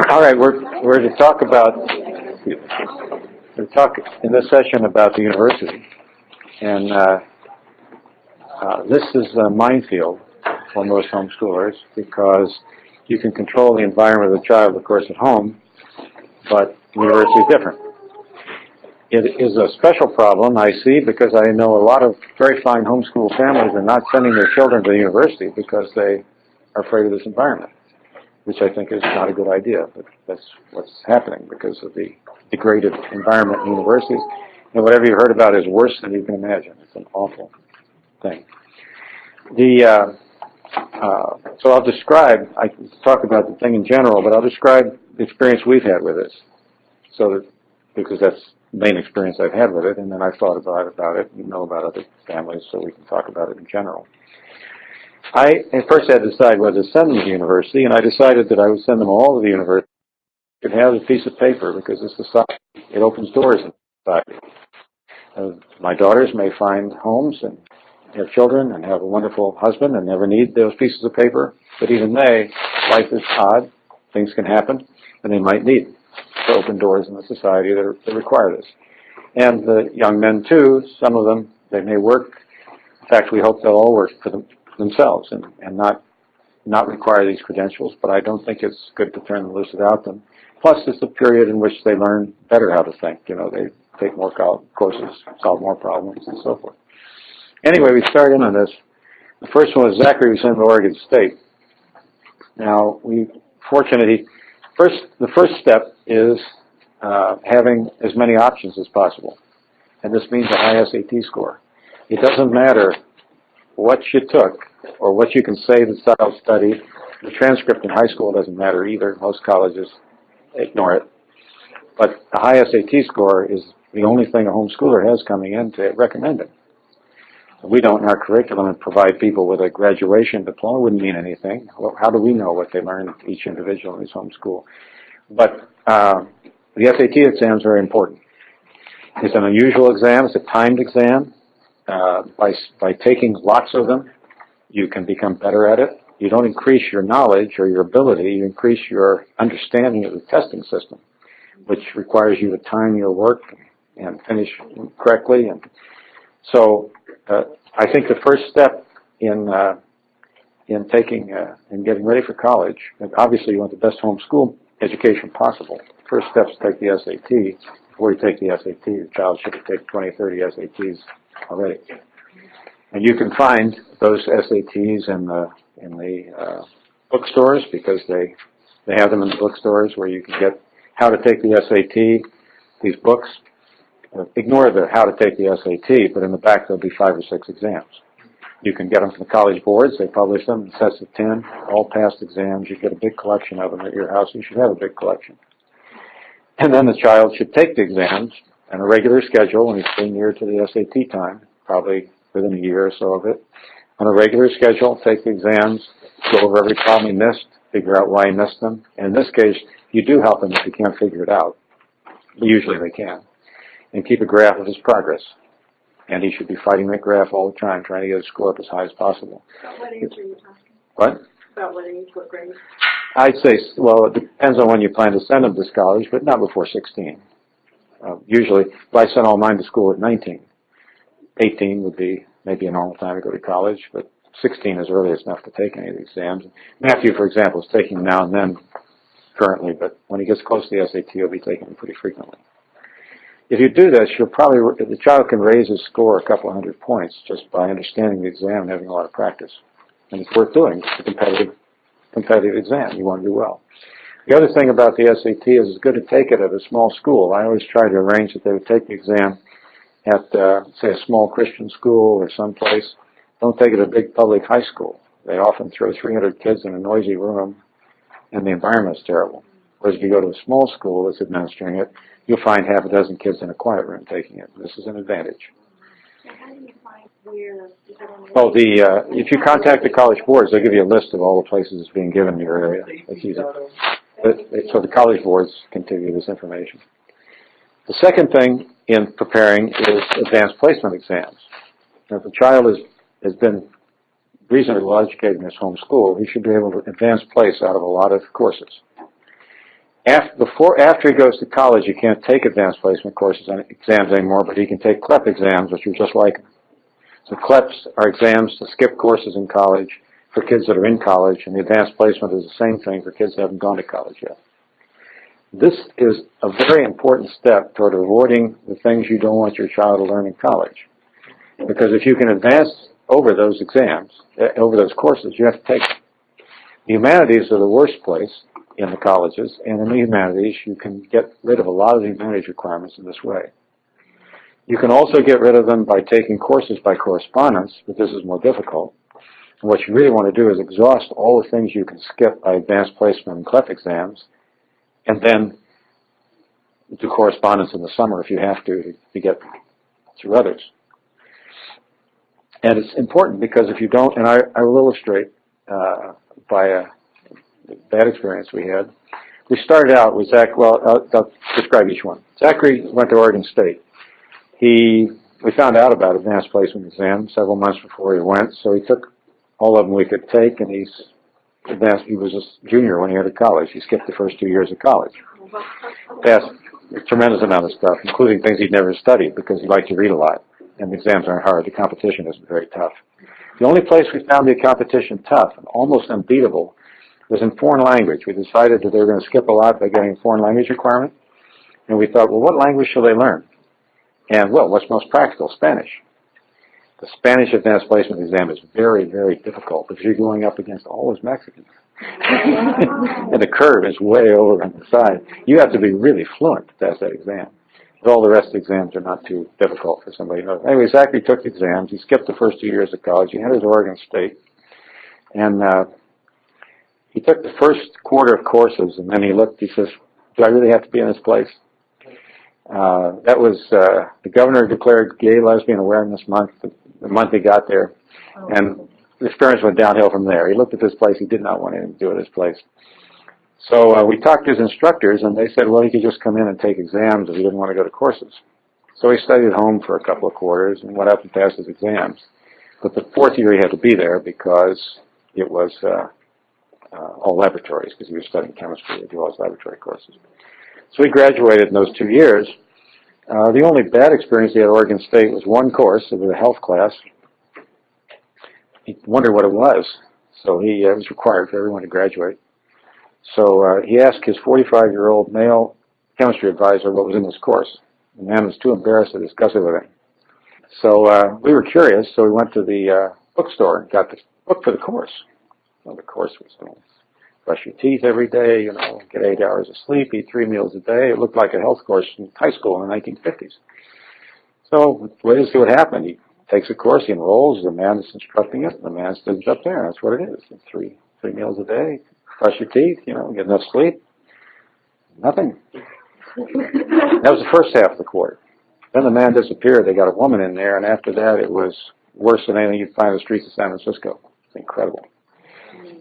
All right, we're to talk about in this session about the university, and this is a minefield for most homeschoolers because you can control the environment of the child, of course, at home, but the university is different. It is a special problem, I see, because I know a lot of very fine homeschool families are not sending their children to the university because they are afraid of this environment, which I think is not a good idea, but that's what's happening because of the degraded environment in universities. And whatever you heard about is worse than you can imagine. It's an awful thing. So I'll describe, I can talk about the thing in general, but I'll describe the experience we've had with this, because that's the main experience I've had with it, and then I've thought about it, and know about other families, so we can talk about it in general. I first had to decide whether to send them to the university, and I decided that I would send them all to the university. Could have a piece of paper because it's society. It opens doors in society. My daughters may find homes and have children and have a wonderful husband and never need those pieces of paper, but even life is odd. Things can happen, and they might need to open doors in the society that require this. And the young men, too, some of them, they may work. In fact, we hope they'll all work for themselves and not require these credentials, but I don't think it's good to turn them loose without them. Plus, it's a period in which they learn better how to think. You know, they take more courses, solve more problems, and so forth. Anyway, we started in on this. The first one was Zachary, who's in Oregon State. Now, the first step is having as many options as possible, and this means a high SAT score. It doesn't matter what you took or what you can say the child studied. The transcript in high school doesn't matter either. Most colleges ignore it. But a high SAT score is the only thing a homeschooler has coming in to recommend it. We don't in our curriculum provide people with a graduation diploma. It wouldn't mean anything. How do we know what they learn, each individual in his homeschool? But the SAT exam is very important. It's an unusual exam. It's a timed exam. By taking lots of them, you can become better at it. You don't increase your knowledge or your ability. You increase your understanding of the testing system, which requires you to time your work and finish correctly. And so I think the first step in taking and getting ready for college, and obviously you want the best homeschool education possible. First step is take the SAT. Before you take the SAT, the child should have taken 20, 30 SATs already. And you can find those SATs in the bookstores because they have them in the bookstores where you can get how to take the SAT, these books. Ignore the how to take the SAT, but in the back there'll be 5 or 6 exams. You can get them from the college boards. They publish them in sets of 10, all past exams. You get a big collection of them at your house. You should have a big collection. And then the child should take the exams on a regular schedule when he's getting near to the SAT time, probably within a year or so of it. On a regular schedule, take the exams, go over every problem he missed, figure out why he missed them. And in this case, you do help him if he can't figure it out. Usually they can. And keep a graph of his progress. And he should be fighting that graph all the time, trying to get his score up as high as possible. About what age are you talking? What? About what age, what grade? I'd say, well, it depends on when you plan to send them to college, but not before 16. Usually, I sent all mine to school at 19. 18 would be maybe a normal time to go to college, but 16 is earliest enough to take any of the exams. Matthew, for example, is taking them now and then currently, but when he gets close to the SAT, he'll be taking them pretty frequently. If you do this, the child can raise his score a couple 100 points just by understanding the exam and having a lot of practice. And it's worth doing. It's a competitive exam. You want to do well. The other thing about the SAT is it's good to take it at a small school. I always try to arrange that they would take the exam at, say, a small Christian school or someplace. Don't take it at a big public high school. They often throw 300 kids in a noisy room, and the environment is terrible. Whereas if you go to a small school that's administering it, you'll find half a dozen kids in a quiet room taking it. This is an advantage. How do you find where? If you contact the college boards, they'll give you a list of all the places it's being given in your area. It's easy. So the college boards can give you this information. The second thing in preparing is advanced placement exams. Now, if a child has been reasonably well educated in his home school, he should be able to advance place out of a lot of courses. After he goes to college, he can't take advanced placement courses and exams anymore, but he can take CLEP exams, which are just like them. So CLEPs are exams to skip courses in college for kids that are in college, and the advanced placement is the same thing for kids that haven't gone to college yet. This is a very important step toward avoiding the things you don't want your child to learn in college. Because if you can advance over those exams, over those courses, you have to take them. The humanities are the worst place in the colleges, and in the humanities, you can get rid of a lot of the humanities requirements in this way. You can also get rid of them by taking courses by correspondence, but this is more difficult. And what you really want to do is exhaust all the things you can skip by advanced placement and CLEP exams, and then do correspondence in the summer if you have to get through others. And it's important because if you don't, and I will illustrate by a bad experience we had. We started out with Zach, well, I'll describe each one. Zachary went to Oregon State. We found out about advanced placement exams several months before he went, so he took all of them we could take, and he was a junior when he went to college. He skipped the first 2 years of college. Passed a tremendous amount of stuff, including things he'd never studied because he liked to read a lot, and the exams aren't hard. The competition isn't very tough. The only place we found the competition tough and almost unbeatable was in foreign language. We decided that they were going to skip a lot by getting a foreign language requirement, and we thought, well, what language shall they learn? And, well, what's most practical? Spanish. The Spanish advanced placement exam is very, very difficult because you're going up against all those Mexicans. And the curve is way over on the side. You have to be really fluent to pass that exam. But all the rest of the exams are not too difficult for somebody to know. Anyway, Zachary took the exams. He skipped the first 2 years of college. He entered Oregon State. And he took the first quarter of courses, and then he looked, he says, do I really have to be in this place? That was, the governor declared Gay Lesbian Awareness Month, the month he got there, and the experience went downhill from there. He looked at this place, he did not want anything to do with this place. So we talked to his instructors, and they said, well, he could just come in and take exams if he didn't want to go to courses. So he studied at home for a couple of quarters and went up and passed his exams. But the fourth year he had to be there because it was all laboratories, because he was studying chemistry. They do all his laboratory courses. So he graduated in those 2 years. The only bad experience he had at Oregon State was one course. It was a health class. He wondered what it was. So it was required for everyone to graduate. So he asked his 45-year-old male chemistry advisor what was in this course. The man was too embarrassed to discuss it with him. So we were curious, so we went to the bookstore and got the book for the course. Well, the course was, brush your teeth every day, get 8 hours of sleep, eat 3 meals a day. It looked like a health course in high school in the 1950s. So wait to see what happened. He takes a course, he enrolls, the man is instructing it, and the man stands up there. That's what it is. 3 meals a day, brush your teeth, get enough sleep. Nothing. That was the first half of the quarter. Then the man disappeared. They got a woman in there, and after that it was worse than anything you'd find in the streets of San Francisco. It's incredible.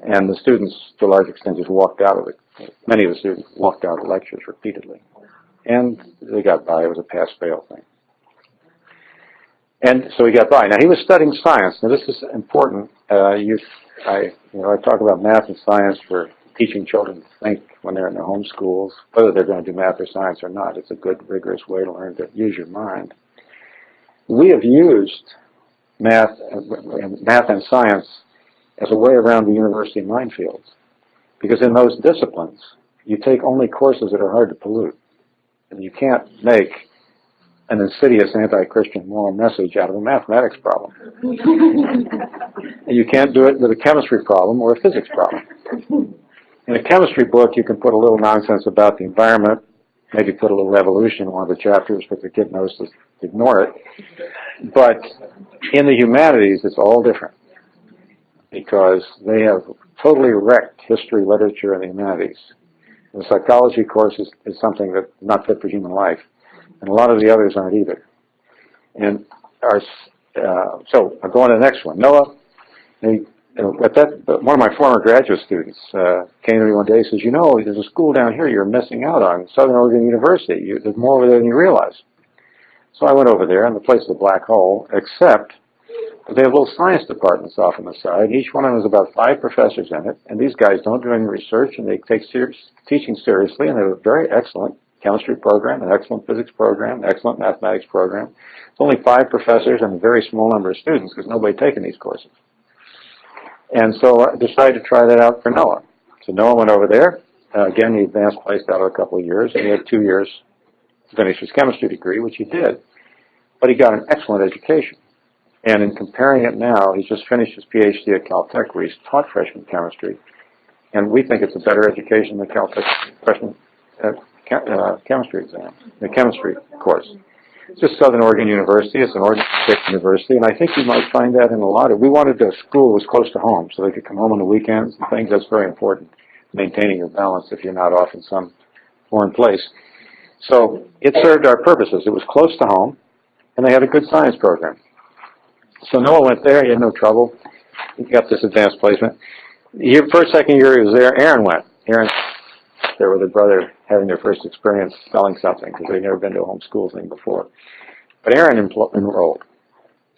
And the students, to a large extent, just walked out of it. Many of the students walked out of the lectures repeatedly. And they got by. It was a pass-fail thing. And so he got by. Now, he was studying science. Now, this is important. I talk about math and science for teaching children to think when they're in their home schools, whether they're going to do math or science or not. It's a good, rigorous way to learn to use your mind. We have used math and science as a way around the university minefields. Because in those disciplines, you take only courses that are hard to pollute. And you can't make an insidious anti-Christian moral message out of a mathematics problem. And you can't do it with a chemistry problem or a physics problem. In a chemistry book, you can put a little nonsense about the environment, maybe put a little evolution in one of the chapters, but the kid knows to ignore it. But in the humanities, it's all different, because they have totally wrecked history, literature, and the humanities. The psychology course is something that's not fit for human life, and a lot of the others aren't either. And so I'll go on to the next one. Noah, one of my former graduate students came to me one day and says, there's a school down here you're missing out on, Southern Oregon University. There's more over there than you realize. So I went over there, and the place is a black hole, except They have little science departments off on the side. Each one of them has about 5 professors in it, and these guys don't do any research, and they take teaching seriously, and they have a very excellent chemistry program, an excellent physics program, an excellent mathematics program. It's only 5 professors and a very small number of students because nobody taking these courses. And so I decided to try that out for Noah. So Noah went over there. Again, he advanced placed out of a couple of years, and he had 2 years to finish his chemistry degree, which he did. But he got an excellent education. And in comparing it now, he's just finished his PhD at Caltech, where he's taught freshman chemistry. And we think it's a better education than the Caltech freshman chemistry exam, the chemistry course. It's just Southern Oregon University. It's an Oregon State University. And I think you might find that in a lot of, we wanted the school was close to home, so they could come home on the weekends and things. That's very important, maintaining your balance if you're not off in some foreign place. So it served our purposes. It was close to home, and they had a good science program. So Noah went there. He had no trouble. He got this advanced placement. First, second year he was there, Aaron went. Aaron there with her brother having their first experience selling something because they'd never been to a homeschool thing before. But Aaron enrolled.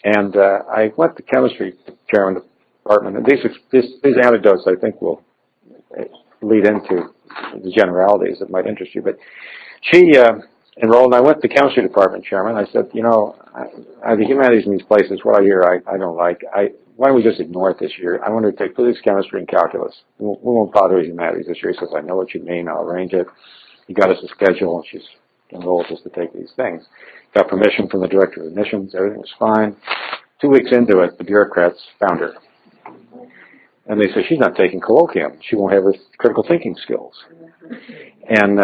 And I went to chemistry chairman department. And these anecdotes, I think, will lead into the generalities that might interest you. But she enrolled, and I went to the chemistry department chairman. I said, you know, the humanities in these places, what I hear I don't like. Why don't we just ignore it this year? I want to take physics, chemistry, and calculus. We won't bother with humanities this year. He says, I know what you mean. I'll arrange it. He got us a schedule, and she's enrolled us to take these things. Got permission from the director of admissions. Everything was fine. 2 weeks into it, the bureaucrats found her. And they said, she's not taking colloquium. She won't have her critical thinking skills. And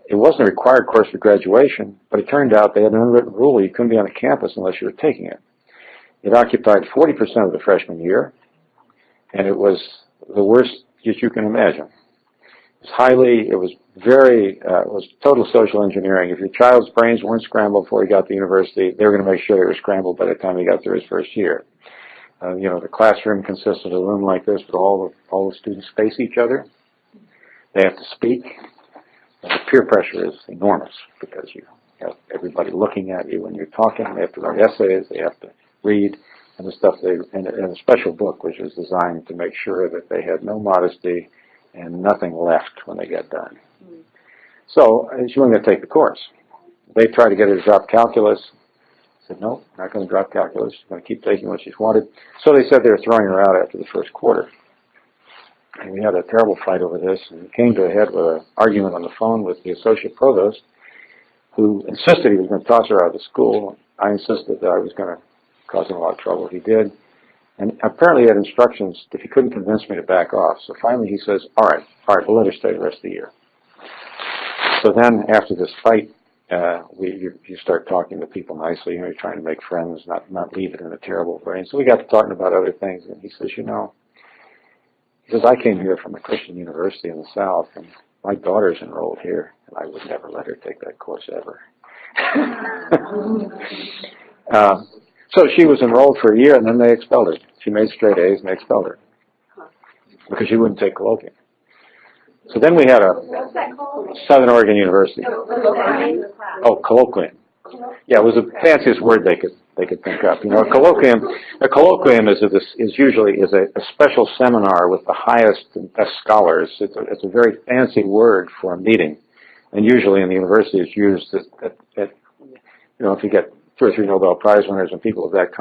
it wasn't a required course for graduation, but it turned out they had an unwritten rule you couldn't be on the campus unless you were taking it. It occupied 40% of the freshman year, and it was the worst that you can imagine. It was total social engineering. If your child's brains weren't scrambled before he got to university, they were going to make sure they were scrambled by the time he got through his first year. You know, the classroom consists of a room like this, but all the students face each other. They have to speak. And the peer pressure is enormous because you have everybody looking at you when you're talking. They have to write essays. They have to read, and the stuff and a special book which was designed to make sure that they had no modesty and nothing left when they got done. So she wasn't going to take the course. They tried to get her to drop calculus. I said, no, not going to drop calculus. She's going to keep taking what she's wanted. So they said they were throwing her out after the first quarter. And we had a terrible fight over this, and it came to a head with an argument on the phone with the associate provost, who insisted he was going to toss her out of the school. I insisted that I was going to cause him a lot of trouble. He did. And apparently he had instructions if he couldn't convince me to back off. So finally he says, all right, we'll let her stay the rest of the year. So then after this fight, you start talking to people nicely. You know, you're trying to make friends, not leave it in a terrible way. And so we got to talking about other things, and he says, you know, he says, I came here from a Christian university in the South, and my daughter's enrolled here, and I would never let her take that course ever. So she was enrolled for a year, and then they expelled her. She made straight A's, and they expelled her because she wouldn't take colloquium. So then we had What's that called? Southern Oregon University. Oh, colloquium. Yeah, it was the fanciest word they could think up. You know, a colloquium is usually a special seminar with the highest and best scholars. It's a very fancy word for a meeting, and usually in the university it's used at you know, if you get 2 or 3 Nobel Prize winners and people of that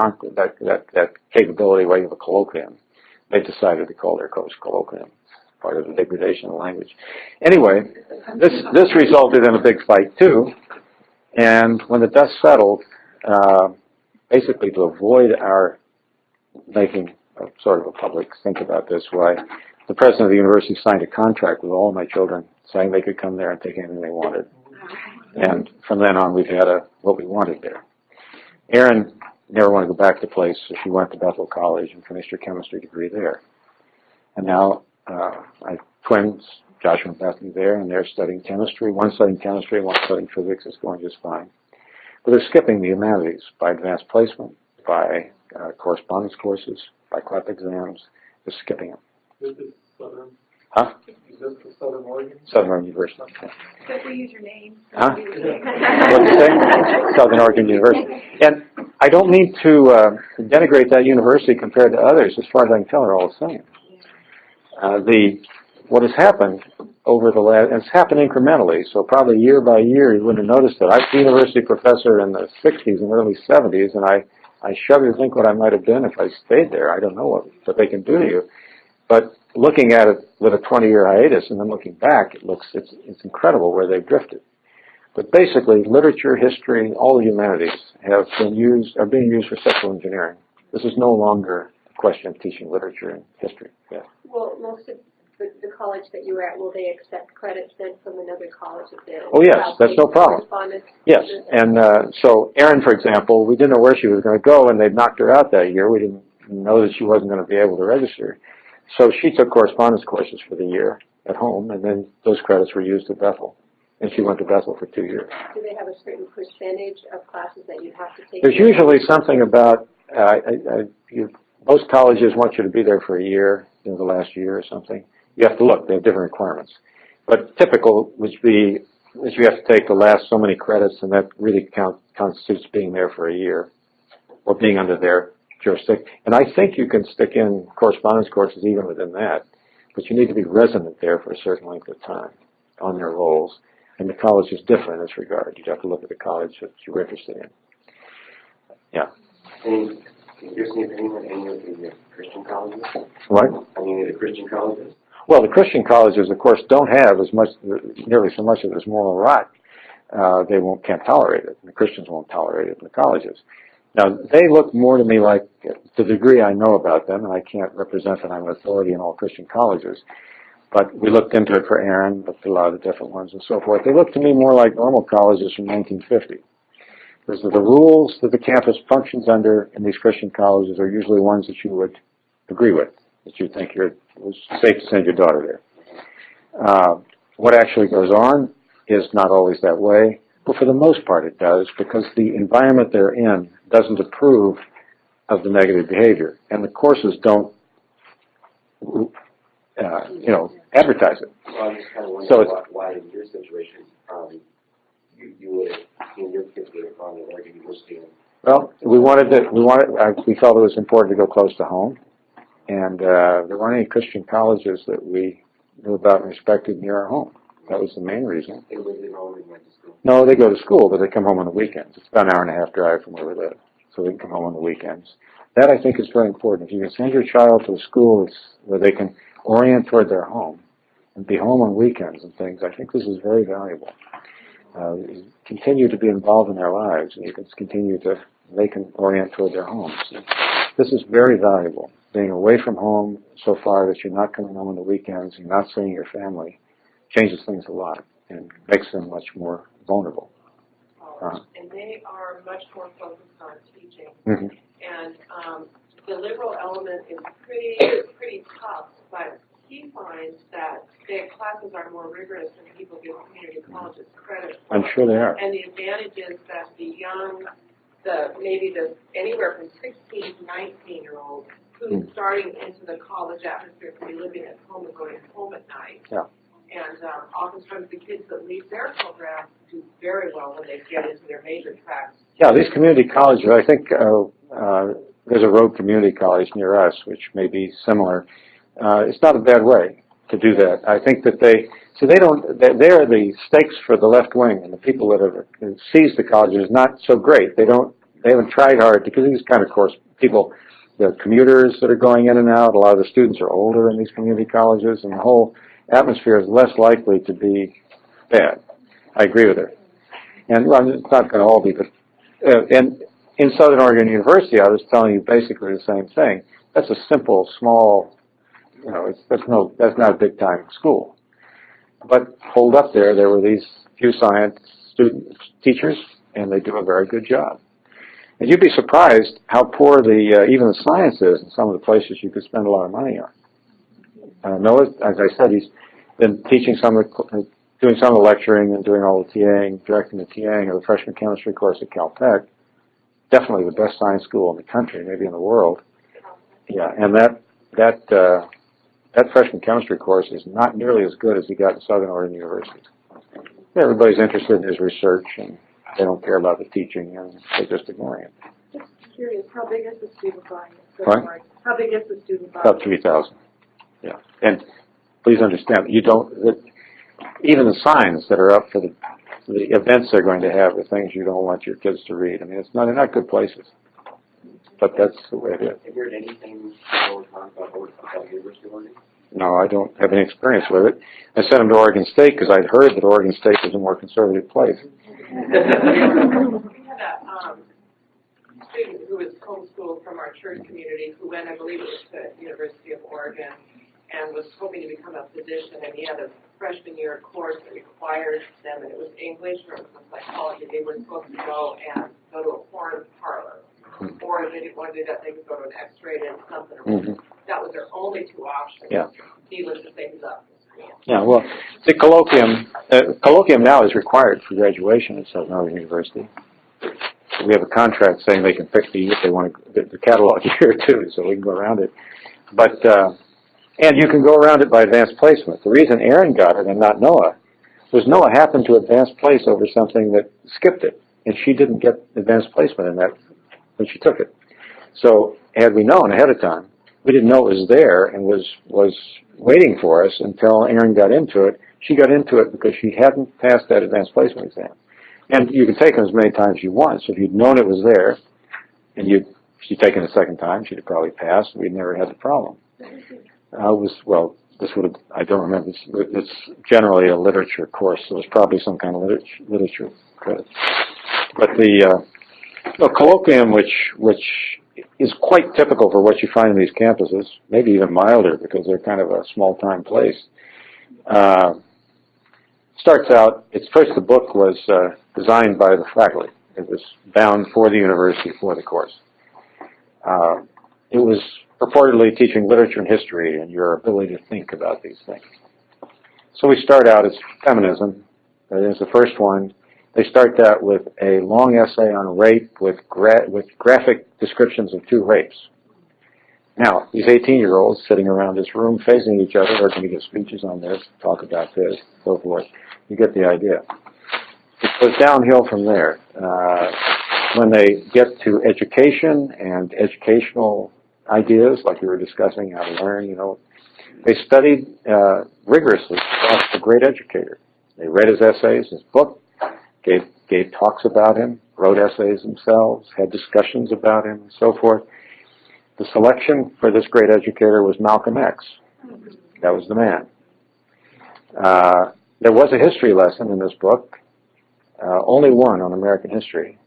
capability where you have a colloquium, they decided to call their course colloquium. Part of the degradation of the language. Anyway, this resulted in a big fight too. And when the dust settled, basically to avoid our making sort of a public think about this, why the president of the university signed a contract with all of my children saying they could come there and take anything they wanted. And from then on, we've had what we wanted there. Erin never wanted to go back to the place, so she went to Bethel College and finished her chemistry degree there. And now I have twins, Joshua and Bethany, there, and they're studying chemistry. One studying chemistry, one studying physics. It's going just fine. But they're skipping the humanities by advanced placement, by correspondence courses, by CLEP exams. They're skipping them. This is Southern. Huh? Is this the Southern Oregon? Southern Oregon University. So if we use your name. Huh? What did you say? Southern Oregon University. And I don't mean to denigrate that university compared to others. As far as I can tell, they're all the same. What has happened over the last, and it's happened incrementally, so probably year by year you wouldn't have noticed it. I was a university professor in the 60s and early 70s, and I shudder to think what I might have been if I stayed there. I don't know what they can do to you. But looking at it with a 20-year hiatus and then looking back, it's incredible where they've drifted. But basically, literature, history, all the humanities are being used for sexual engineering. This is no longer a question of teaching literature and history. Yeah. Well, most of the college that you were at, will they accept credits then from another college if they're Oh yes, that's no problem. Yes, and so Erin, for example, we didn't know where she was going to go, and they'd knocked her out that year. We didn't know that she wasn't going to be able to register. So she took correspondence courses for the year at home, and then those credits were used at Bethel. And she went to Bethel for 2 years. Do they have a certain percentage of classes that you have to take? There's usually something about, most colleges want you to be there for a year, the last year or something. You have to look, they have different requirements. But typical would be that you have to take the last so many credits, and that really constitutes being there for a year, or being under their jurisdiction. And I think you can stick in correspondence courses even within that, but you need to be resident there for a certain length of time on their rolls. And the college is different in this regard. You have to look at the college that you're interested in. Yeah. Can you give me an opinion on any of the Christian colleges? What? Any of the Christian colleges? Well, the Christian colleges, of course, don't have nearly so much of this moral rot. They can't tolerate it. The Christians won't tolerate it in the colleges. Now, they look more to me like, to the degree I know about them, and I can't represent that I'm an authority in all Christian colleges, but we looked into it for Aaron, looked at a lot of the different ones and so forth. They look to me more like normal colleges from 1950. Because the rules that the campus functions under in these Christian colleges are usually ones that you would agree with, that you think it was safe to send your daughter there. What actually goes on is not always that way, but for the most part it does, because the environment they're in doesn't approve of the negative behavior, and the courses don't, advertise it. Well, I'm just kind of So wondering why in your situation, you would have, your kids would have gone to Oregon University. Well, we felt it was important to go close to home, and there weren't any Christian colleges that we knew about and respected near our home. That was the main reason. They lived at home and went to school? No, they go to school, but they come home on the weekends. It's about an hour and a half drive from where we live, so they can come home on the weekends. That, I think, is very important. If you can send your child to a school where they can orient toward their home and be home on weekends and things, I think this is very valuable. Continue to be involved in their lives, and they can orient toward their homes. This is very valuable. Being away from home so far that you're not coming home on the weekends, you're not seeing your family, changes things a lot and makes them much more vulnerable. And they are much more focused on teaching. Mm-hmm. And the liberal element is pretty tough, but he finds that their classes are more rigorous than people give community colleges credit for. I'm sure they are. And the advantage is that the young, anywhere from 16 to 19-year-olds who's starting into the college atmosphere can be living at home and going home at night. Yeah. And oftentimes the kids that leave their program do very well when they get into their major tracks. Yeah, these community colleges, I think there's a rogue community college near us, which may be similar. It's not a bad way to do that. I think that they're the stakes for the left wing, and the people that have seized the colleges is not so great. They haven't tried hard, because these kind of course people, the commuters that are going in and out, a lot of the students are older in these community colleges, and the whole atmosphere is less likely to be bad. I agree with her. And well, it's not going to all be, but and in Southern Oregon University, I was telling you basically the same thing. That's a simple, small, that's not a big time school. But hold up there were these few science teachers, and they do a very good job. And you'd be surprised how poor even the science is in some of the places you could spend a lot of money on. Noah, as I said, he's been teaching doing some of the lecturing and doing all the TAing, directing the TAing of the freshman chemistry course at Caltech. Definitely the best science school in the country, maybe in the world. Yeah, and that that freshman chemistry course is not nearly as good as he got in Southern Oregon University. Everybody's interested in his research, and they don't care about the teaching, and they're just ignoring it. Just curious, how big is the student body? What? How big is the student body? About 3,000. Yeah. And please understand, you don't, even the signs that are up for the events they're going to have are things you don't want your kids to read. I mean, they're not good places. But that's the way it is. Have you heard anything going on about University of Oregon? No, I don't have any experience with it. I sent them to Oregon State because I'd heard that Oregon State was a more conservative place. We had a student who was homeschooled from our church community who went, I believe it was to University of Oregon, and was hoping to become a physician, and he had a freshman year course that required them, and it was English or it was psychology. They were supposed to go to a porn parlor. Or if they didn't want to do that, they could go to an X-rated something. That was their only two options. Yeah. Needless to say, he's up. Yeah, well, the colloquium now is required for graduation at Southern Oregon University. So we have a contract saying they can pick the year they want to, the catalog year too, so we can go around it. But, and you can go around it by advanced placement. The reason Aaron got it and not Noah was Noah happened to advanced place over something that skipped it, and she didn't get advanced placement in that when she took it. So had we known ahead of time, we didn't know it was there and was waiting for us until Erin got into it. She got into it because she hadn't passed that advanced placement exam. And you can take them as many times as you want. So if you'd known it was there and she'd taken it a second time, she'd have probably passed. We'd never had the problem. This would have, I don't remember. It's generally a literature course, so it's probably some kind of literature credit. But the colloquium, which is quite typical for what you find in these campuses, maybe even milder because they're kind of a small-time place. Starts out, the book was designed by the faculty. It was bound for the university for the course. It was purportedly teaching literature and history and your ability to think about these things. So we start out as feminism. That is the first one. They start that with a long essay on rape with graphic descriptions of 2 rapes. Now, these 18-year-olds sitting around this room facing each other are going to give speeches on this, talk about this, so forth. You get the idea. It goes downhill from there. When they get to education and educational ideas, like we were discussing, how to learn, they studied rigorously about the great educator. They read his essays, his book, gave talks about him, wrote essays themselves, had discussions about him, and so forth. The selection for this great educator was Malcolm X. That was the man. There was a history lesson in this book, only one on American history.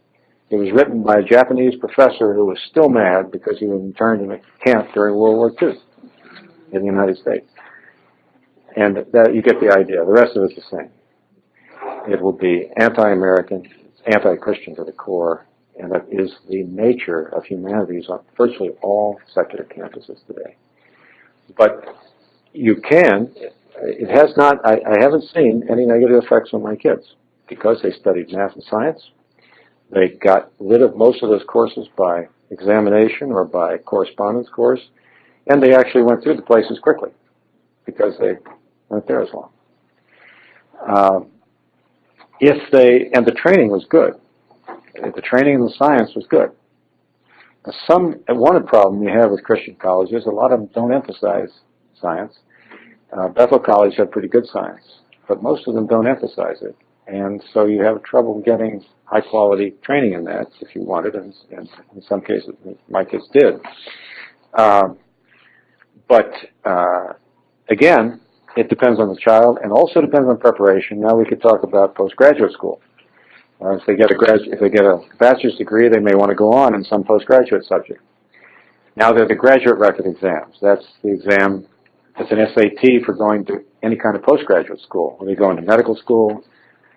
It was written by a Japanese professor who was still mad because he was interned in a camp during World War II in the United States. And that you get the idea. The rest of it's the same. It will be anti-American, anti-Christian to the core, and that is the nature of humanities on virtually all secular campuses today. But you can, it has not, I haven't seen any negative effects on my kids because they studied math and science. They got rid of most of those courses by examination or by correspondence course, and they actually went through the places quickly because they weren't there as long. And the training was good. The training in the science was good. One problem you have with Christian colleges, a lot of them don't emphasize science. Bethel College had pretty good science, but most of them don't emphasize it. And so you have trouble getting high-quality training in that if you want it, and in some cases, my kids did. Again, it depends on the child, and also depends on preparation. Now we could talk about postgraduate school. If they get a bachelor's degree, they may want to go on in some postgraduate subject. Now there are the graduate record exams. That's the exam. It's an SAT for going to any kind of postgraduate school. Whether you go into medical school,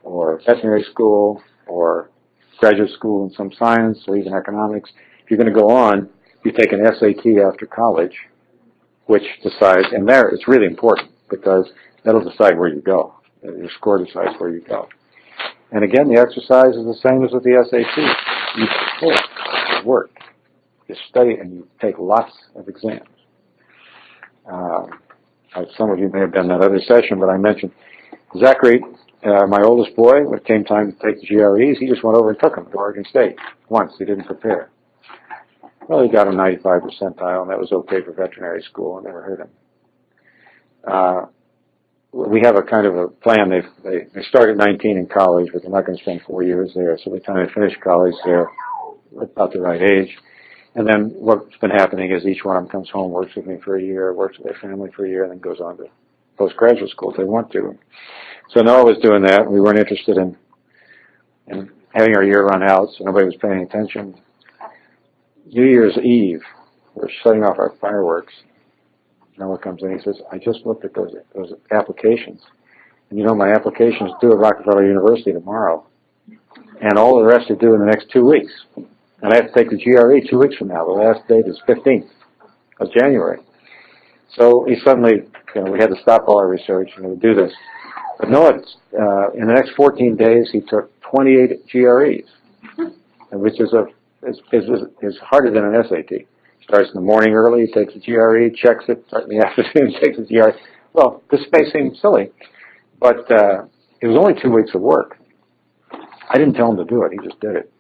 or veterinary school, or graduate school in some science, or even economics. If you're going to go on, you take an SAT after college, which decides, and there it's really important because that'll decide where you go. Your score decides where you go. And again, the exercise is the same as with the SAT. You work, you study, and you take lots of exams. some of you may have been in that other session, but I mentioned Zachary, my oldest boy, when it came time to take the GREs, he just went over and took them to Oregon State once. He didn't prepare. Well, he got a 95 percentile, and that was okay for veterinary school. I never hurt him. We have a kind of a plan. They start at 19 in college, but they're not going to spend 4 years there. So by the time they finish college, they're about the right age. And then what's been happening is each one of them comes home, works with me for a year, works with their family for a year, and then goes on to postgraduate school if they want to. So Noah was doing that. We weren't interested in having our year run out, so nobody was paying attention. New Year's Eve, we're shutting off our fireworks. Noah comes in, he says, I just looked at those applications. And you know, my application is due at Rockefeller University tomorrow. And all the rest are due in the next 2 weeks. And I have to take the GRE 2 weeks from now. The last date is 15th of January. So he suddenly, we had to stop all our research and do this. But Noah, in the next 14 days, he took 28 GREs, which is harder than an SAT. Starts in the morning early, takes a GRE, checks it, starts in the afternoon, takes a GRE. Well, this may seem silly, but it was only 2 weeks of work. I didn't tell him to do it, he just did it.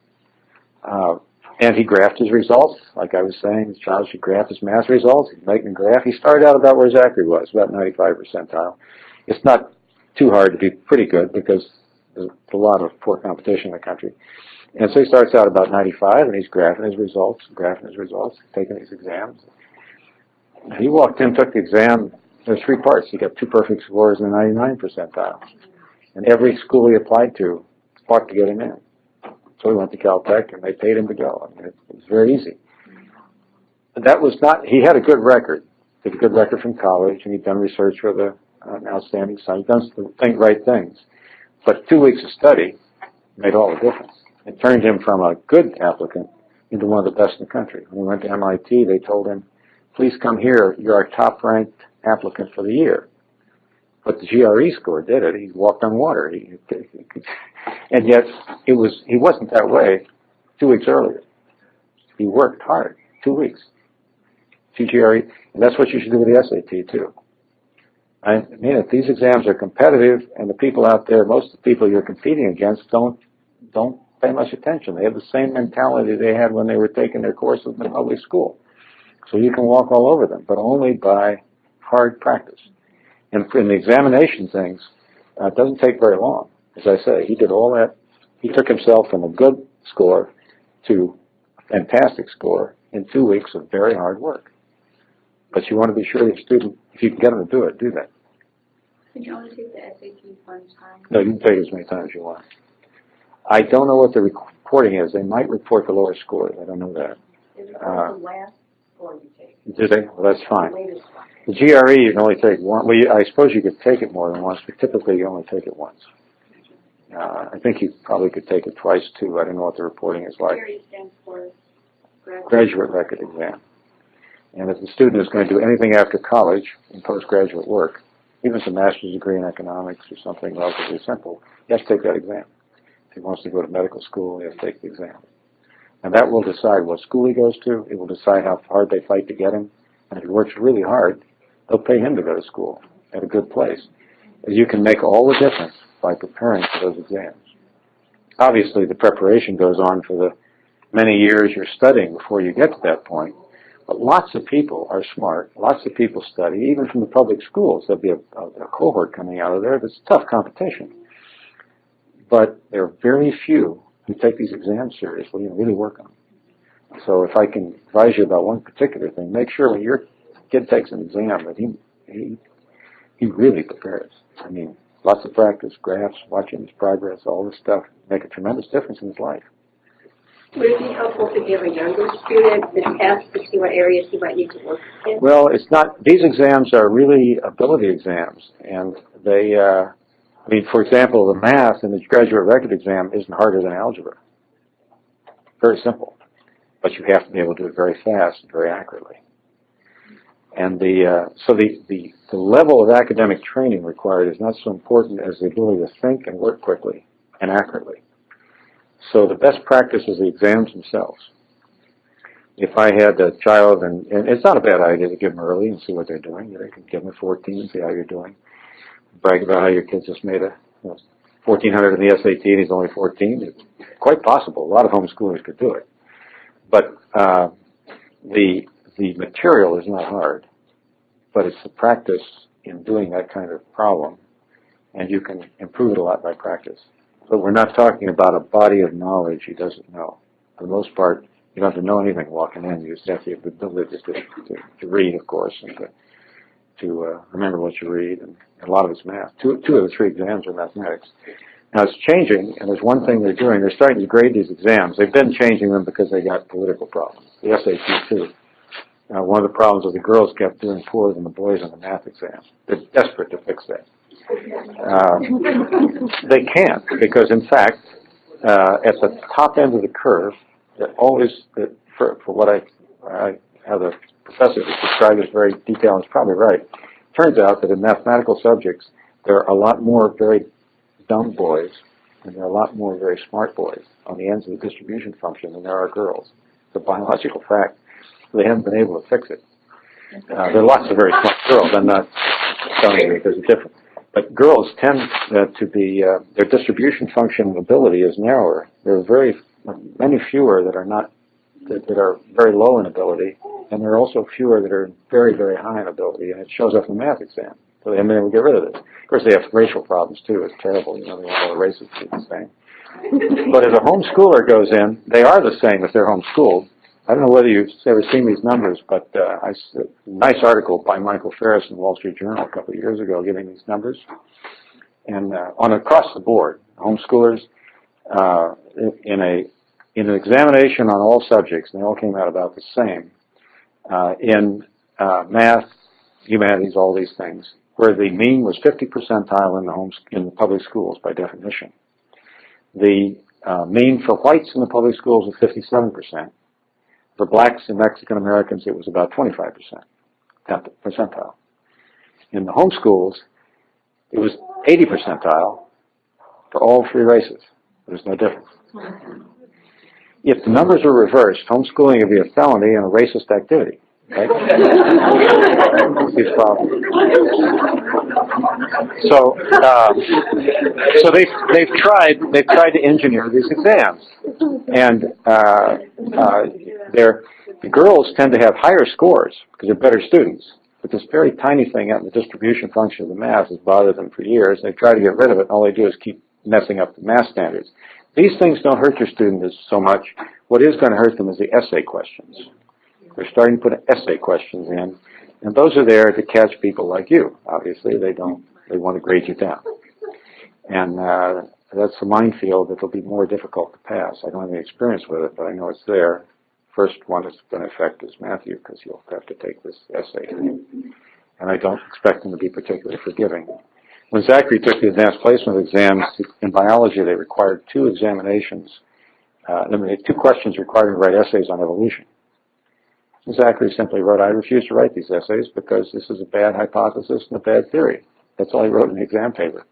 And he graphed his results, like I was saying, the child should graph his math results, he's making a graph. He started out about where Zachary was, about 95 percentile. It's not too hard to be pretty good because there's a lot of poor competition in the country. And so he starts out about 95, and he's graphing his results, taking his exams. And he walked in, took the exam. There's 3 parts. He got 2 perfect scores and a 99 percentile. And every school he applied to fought to get him in. So he went to Caltech, and they paid him to go. I mean, it was very easy. But that was not, he had a good record. He had a good record from college, and he'd done research for an outstanding science. He'd done the right things. But 2 weeks of study made all the difference. It turned him from a good applicant into one of the best in the country. When he went to MIT, they told him, please come here, you're our top-ranked applicant for the year. But the GRE score did it. He walked on water. And yet, he wasn't that way 2 weeks earlier. He worked hard, 2 weeks. 2 GRE, and that's what you should do with the SAT, too. I mean, if these exams are competitive, and the people out there, most of the people you're competing against don't pay much attention. They have the same mentality they had when they were taking their courses in public school. So you can walk all over them, but only by hard practice. And in the examination things, it doesn't take very long. As I say, he did all that. He took himself from a good score to a fantastic score in 2 weeks of very hard work. But you want to be sure your student, if you can get them to do it, do that. Can you only take the SAT one time? No, you can take it as many times as you want. I don't know what the reporting is. They might report the lower scores. I don't know that. Is it the last score you take? Do they? Well, that's fine. The latest one. The GRE, you can only take one. Well, I suppose you could take it more than once, but typically you only take it once. I think you probably could take it twice, too. I don't know what the reporting is like. GRE stands for Graduate Record Exam. And if the student is going to do anything after college in postgraduate work, even if it's a master's degree in economics or something relatively simple, he has to take that exam. If he wants to go to medical school, he has to take the exam. And that will decide what school he goes to. It will decide how hard they fight to get him. And if he works really hard, they'll pay him to go to school at a good place. You can make all the difference by preparing for those exams. Obviously, the preparation goes on for the many years you're studying before you get to that point. But lots of people are smart. Lots of people study, even from the public schools. There'll be a cohort coming out of there that's tough competition. But there are very few who take these exams seriously and really work on them. So if I can advise you about one particular thing, make sure when your kid takes an exam that he really prepares. I mean, lots of practice, graphs, watching his progress, all this stuff make a tremendous difference in his life. Would it be helpful to give a younger student the test to see what areas he might need to work in? Well, it's not. These exams are really ability exams, and they. I mean, for example, the math in the graduate record exam isn't harder than algebra. Very simple, but you have to be able to do it very fast and very accurately. And so the level of academic training required is not so important as the ability to think and work quickly and accurately. So the best practice is the exams themselves. if I had a child, and it's not a bad idea to give them early and see what they're doing. You can give them at 14 and see how you're doing. Brag about how your kid just made a 1,400 in the SAT and he's only 14. It's quite possible. A lot of homeschoolers could do it. But the material is not hard, but it's the practice in doing that kind of problem, and you can improve it a lot by practice. But we're not talking about a body of knowledge he doesn't know. For the most part, you don't have to know anything walking in. You just have to have the ability to read, of course, and to remember what you read, and a lot of it's math. Two of the 3 exams are mathematics. Now, it's changing, and there's one thing they're doing. They're starting to grade these exams. They've been changing them because they got political problems. The SAT, too. One of the problems was the girls kept doing poorer than the boys on the math exam. They're desperate to fix that. They can't, because, in fact, at the top end of the curve, for what how the professor described this very detailed, is probably right. Turns out that in mathematical subjects, there are a lot more very dumb boys, and there are a lot more very smart boys on the ends of the distribution function than there are girls. It's a biological fact. They haven't been able to fix it. There are lots of very smart girls. I'm not telling you that there's a difference. But girls tend to be, their distribution function and ability is narrower. There are many fewer that are very low in ability, and there are also fewer that are very, very high in ability, and it shows up in the math exam. So they haven't been able to get rid of this. Of course, they have racial problems, too. It's terrible. They want all the races to be the same. But if a homeschooler goes in, they are the same if they're homeschooled. I don't know whether you've ever seen these numbers, but a nice article by Michael Ferris in the Wall Street Journal a couple of years ago giving these numbers. And across the board, homeschoolers, in an examination on all subjects, and they all came out about the same, in math, humanities, all these things, where the mean was 50 percentile in the public schools by definition. The mean for whites in the public schools was 57%. For blacks and Mexican Americans, it was about 25% percentile. In the homeschools, it was 80 percentile for all 3 races. There's no difference. If the numbers were reversed, homeschooling would be a felony and a racist activity. Right? These problems. So they've tried to engineer these exams, and the girls tend to have higher scores because they're better students. But this very tiny thing out in the distribution function of the math has bothered them for years. They try to get rid of it, and all they do is keep messing up the math standards. These things don't hurt your students so much. What is going to hurt them is the essay questions. They're starting to put essay questions in, and those are there to catch people like you. Obviously, they want to grade you down. And that's a minefield that will be more difficult to pass. I don't have any experience with it, but I know it's there. First one it's going to affect is Matthew, because he'll have to take this essay. And I don't expect him to be particularly forgiving. When Zachary took the advanced placement exams in biology, they required 2 examinations. 2 questions required to write essays on evolution. Zachary simply wrote, I refuse to write these essays because this is a bad hypothesis and a bad theory. That's all he wrote in the exam paper.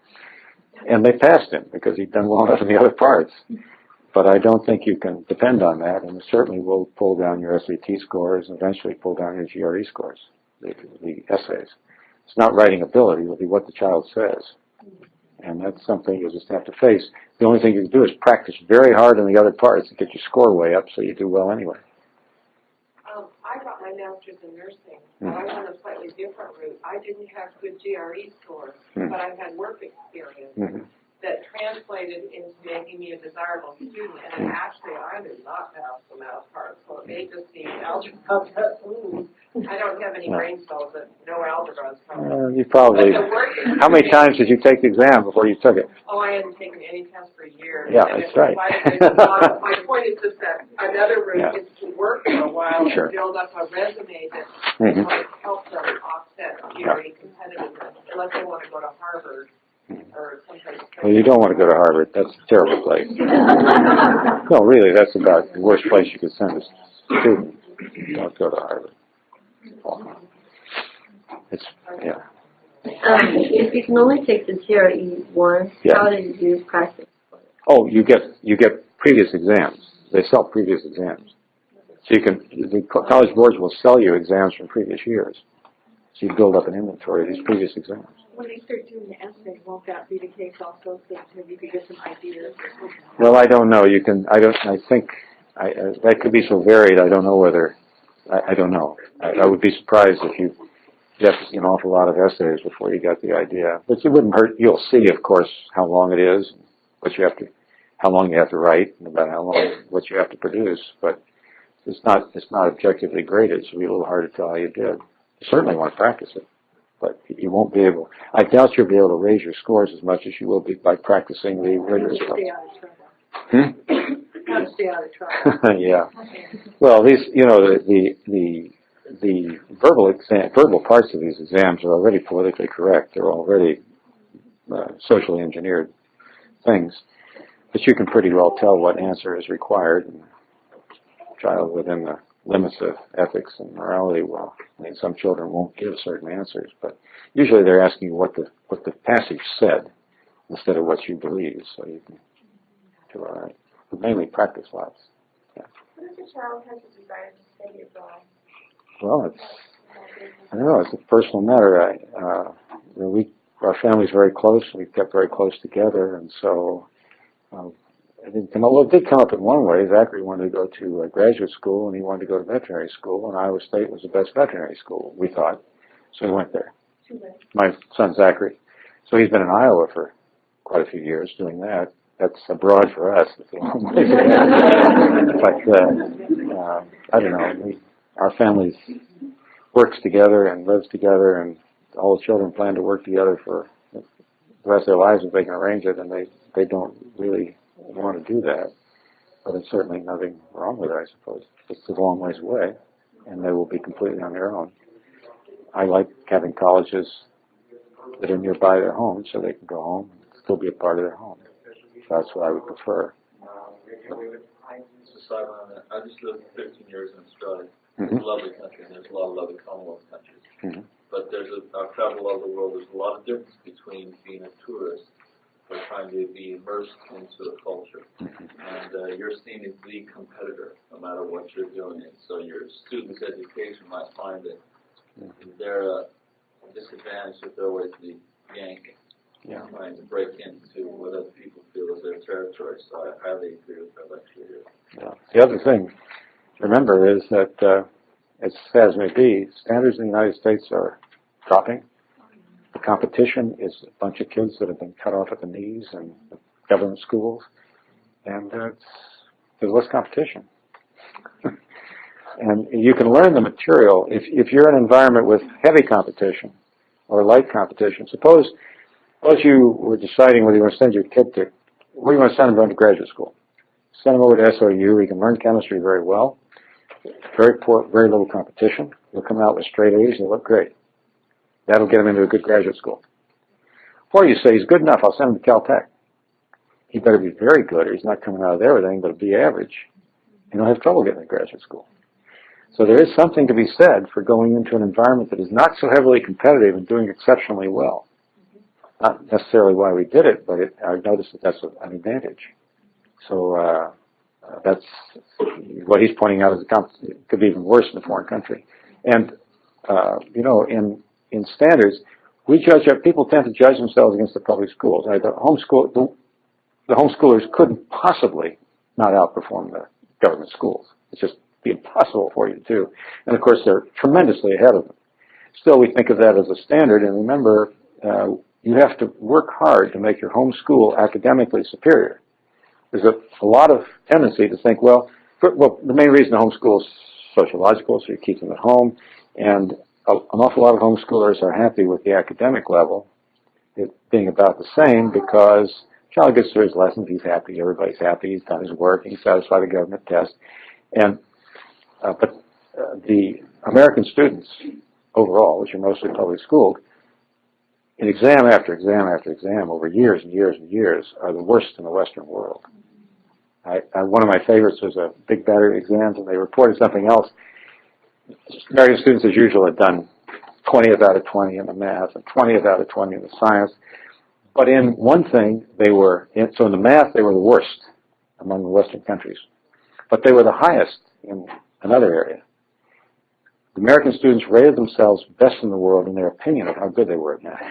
And they passed him because he'd done well enough in the other parts. But I don't think you can depend on that, and it certainly will pull down your SAT scores and eventually pull down your GRE scores, the essays. It's not writing ability, it will be what the child says. And that's something you just have to face. The only thing you can do is practice very hard in the other parts to get your score way up so you do well anyway. I got my master's in nursing, but I went a slightly different route. I didn't have good GRE scores, but I had work experience that translated into making me a desirable student. And actually, I did not pass the math part, so it may just be algebra. I don't have any brain cells, but no algebra is coming. You probably. How many times did you take the exam before you took it? Oh, I hadn't taken any test for years. Yeah, that's right. My point is just that another route is to work for a while and build up a resume that might help them offset GRE competitiveness, unless they want to go to Harvard or someplace. Well, you don't want to go to Harvard. That's a terrible place. No, really, that's about the worst place you could send a student. Don't go to Harvard. It's, if you can only take the GRE once, how did you practice? Oh, you get previous exams. They sell previous exams. So you can, the college boards will sell you exams from previous years. So you build up an inventory of these previous exams. When they start doing the essay, won't that be the case also, so maybe you could get some ideas? Well, I don't know. You can, I think, that could be so varied, I don't know whether, I don't know. I would be surprised if you get an awful lot of essays before you got the idea. But it wouldn't hurt. You'll see, of course, how long it is, what you have to, how long you have to write, and about how long, what you have to produce. But it's not objectively graded, so it'll be a little hard to tell how you did. You certainly want to practice it, but you won't be able, I doubt you'll be able to raise your scores as much as you will be by practicing the rigorous stuff. Stay out of trouble. Gotta stay out of trouble. Yeah. Well, these, the verbal parts of these exams are already politically correct. They're already socially engineered things. But you can pretty well tell what answer is required. And a child within the limits of ethics and morality, well, I mean, some children won't give certain answers, but usually they're asking you what the passage said instead of what you believe, so you can do all right. But mainly practice lots. Yeah. What if a child has a desire to study abroad? Well, I don't know, it's a personal matter. Our family's very close, and we've kept very close together, and so it did come up in one way. Zachary wanted to go to graduate school, and he wanted to go to veterinary school, and Iowa State was the best veterinary school, we thought, so he went there. My son Zachary. So he's been in Iowa for quite a few years doing that. That's abroad for us. It's a long way but I don't know. Our family works together and lives together, and all the children plan to work together for the rest of their lives if they can arrange it, and they don't really want to do that. But there's certainly nothing wrong with it, I suppose. It's a long ways away, and they will be completely on their own. I like having colleges that are nearby their home so they can go home and still be a part of their home. That's what I would prefer. I just lived 15 years in Australia. Mm-hmm. It's a lovely country, and there's a lot of lovely Commonwealth countries. Mm-hmm. But I've traveled all over the world. There's a lot of difference between being a tourist or trying to be immersed into a culture. Mm-hmm. And you're seen as the competitor, no matter what you're doing. And so your students' education might find that they're a disadvantage if they're always the yank, trying to break into what other people feel is their territory. So I highly agree with that lecture here. Yeah. The other thing to remember is that, as sad as may be, standards in the United States are dropping. The competition is a bunch of kids that have been cut off at the knees in government schools, and there's less competition. And you can learn the material if you're in an environment with heavy competition or light competition. Suppose you were deciding whether you want to send your kid to, where you want to send them to graduate school. Send them over to SOU. He can learn chemistry very well. Very little competition. He'll come out with straight A's. He'll look great. That'll get him into a good graduate school. Or you say, he's good enough, I'll send him to Caltech. He better be very good, or he's not coming out of there with anything but a B average. And he'll have trouble getting to graduate school. So there is something to be said for going into an environment that is not so heavily competitive and doing exceptionally well. Not necessarily why we did it, but I noticed that that's an advantage. So that's what he's pointing out it could be even worse in a foreign country. And in standards, people tend to judge themselves against the public schools. Right? The homeschoolers couldn't possibly not outperform the government schools. It's just be impossible for you to do. And of course, they're tremendously ahead of them. Still, we think of that as a standard, and remember, you have to work hard to make your home school academically superior. There's a lot of tendency to think, well, the main reason the homeschool is sociological, so you keep them at home, and an awful lot of homeschoolers are happy with the academic level, it being about the same, because the child gets through his lessons, he's happy, everybody's happy, he's done his work, he's satisfied the government test. And but the American students overall, which are mostly public schooled, in exam after exam after exam over years and years and years, are the worst in the Western world. One of my favorites was a big battery of exams, and they reported something else. American students, as usual, had done 20th out of 20 in the math and 20th out of 20 in the science. But in one thing, so in the math, they were the worst among the Western countries. But they were the highest in another area. The American students rated themselves best in the world in their opinion of how good they were at math.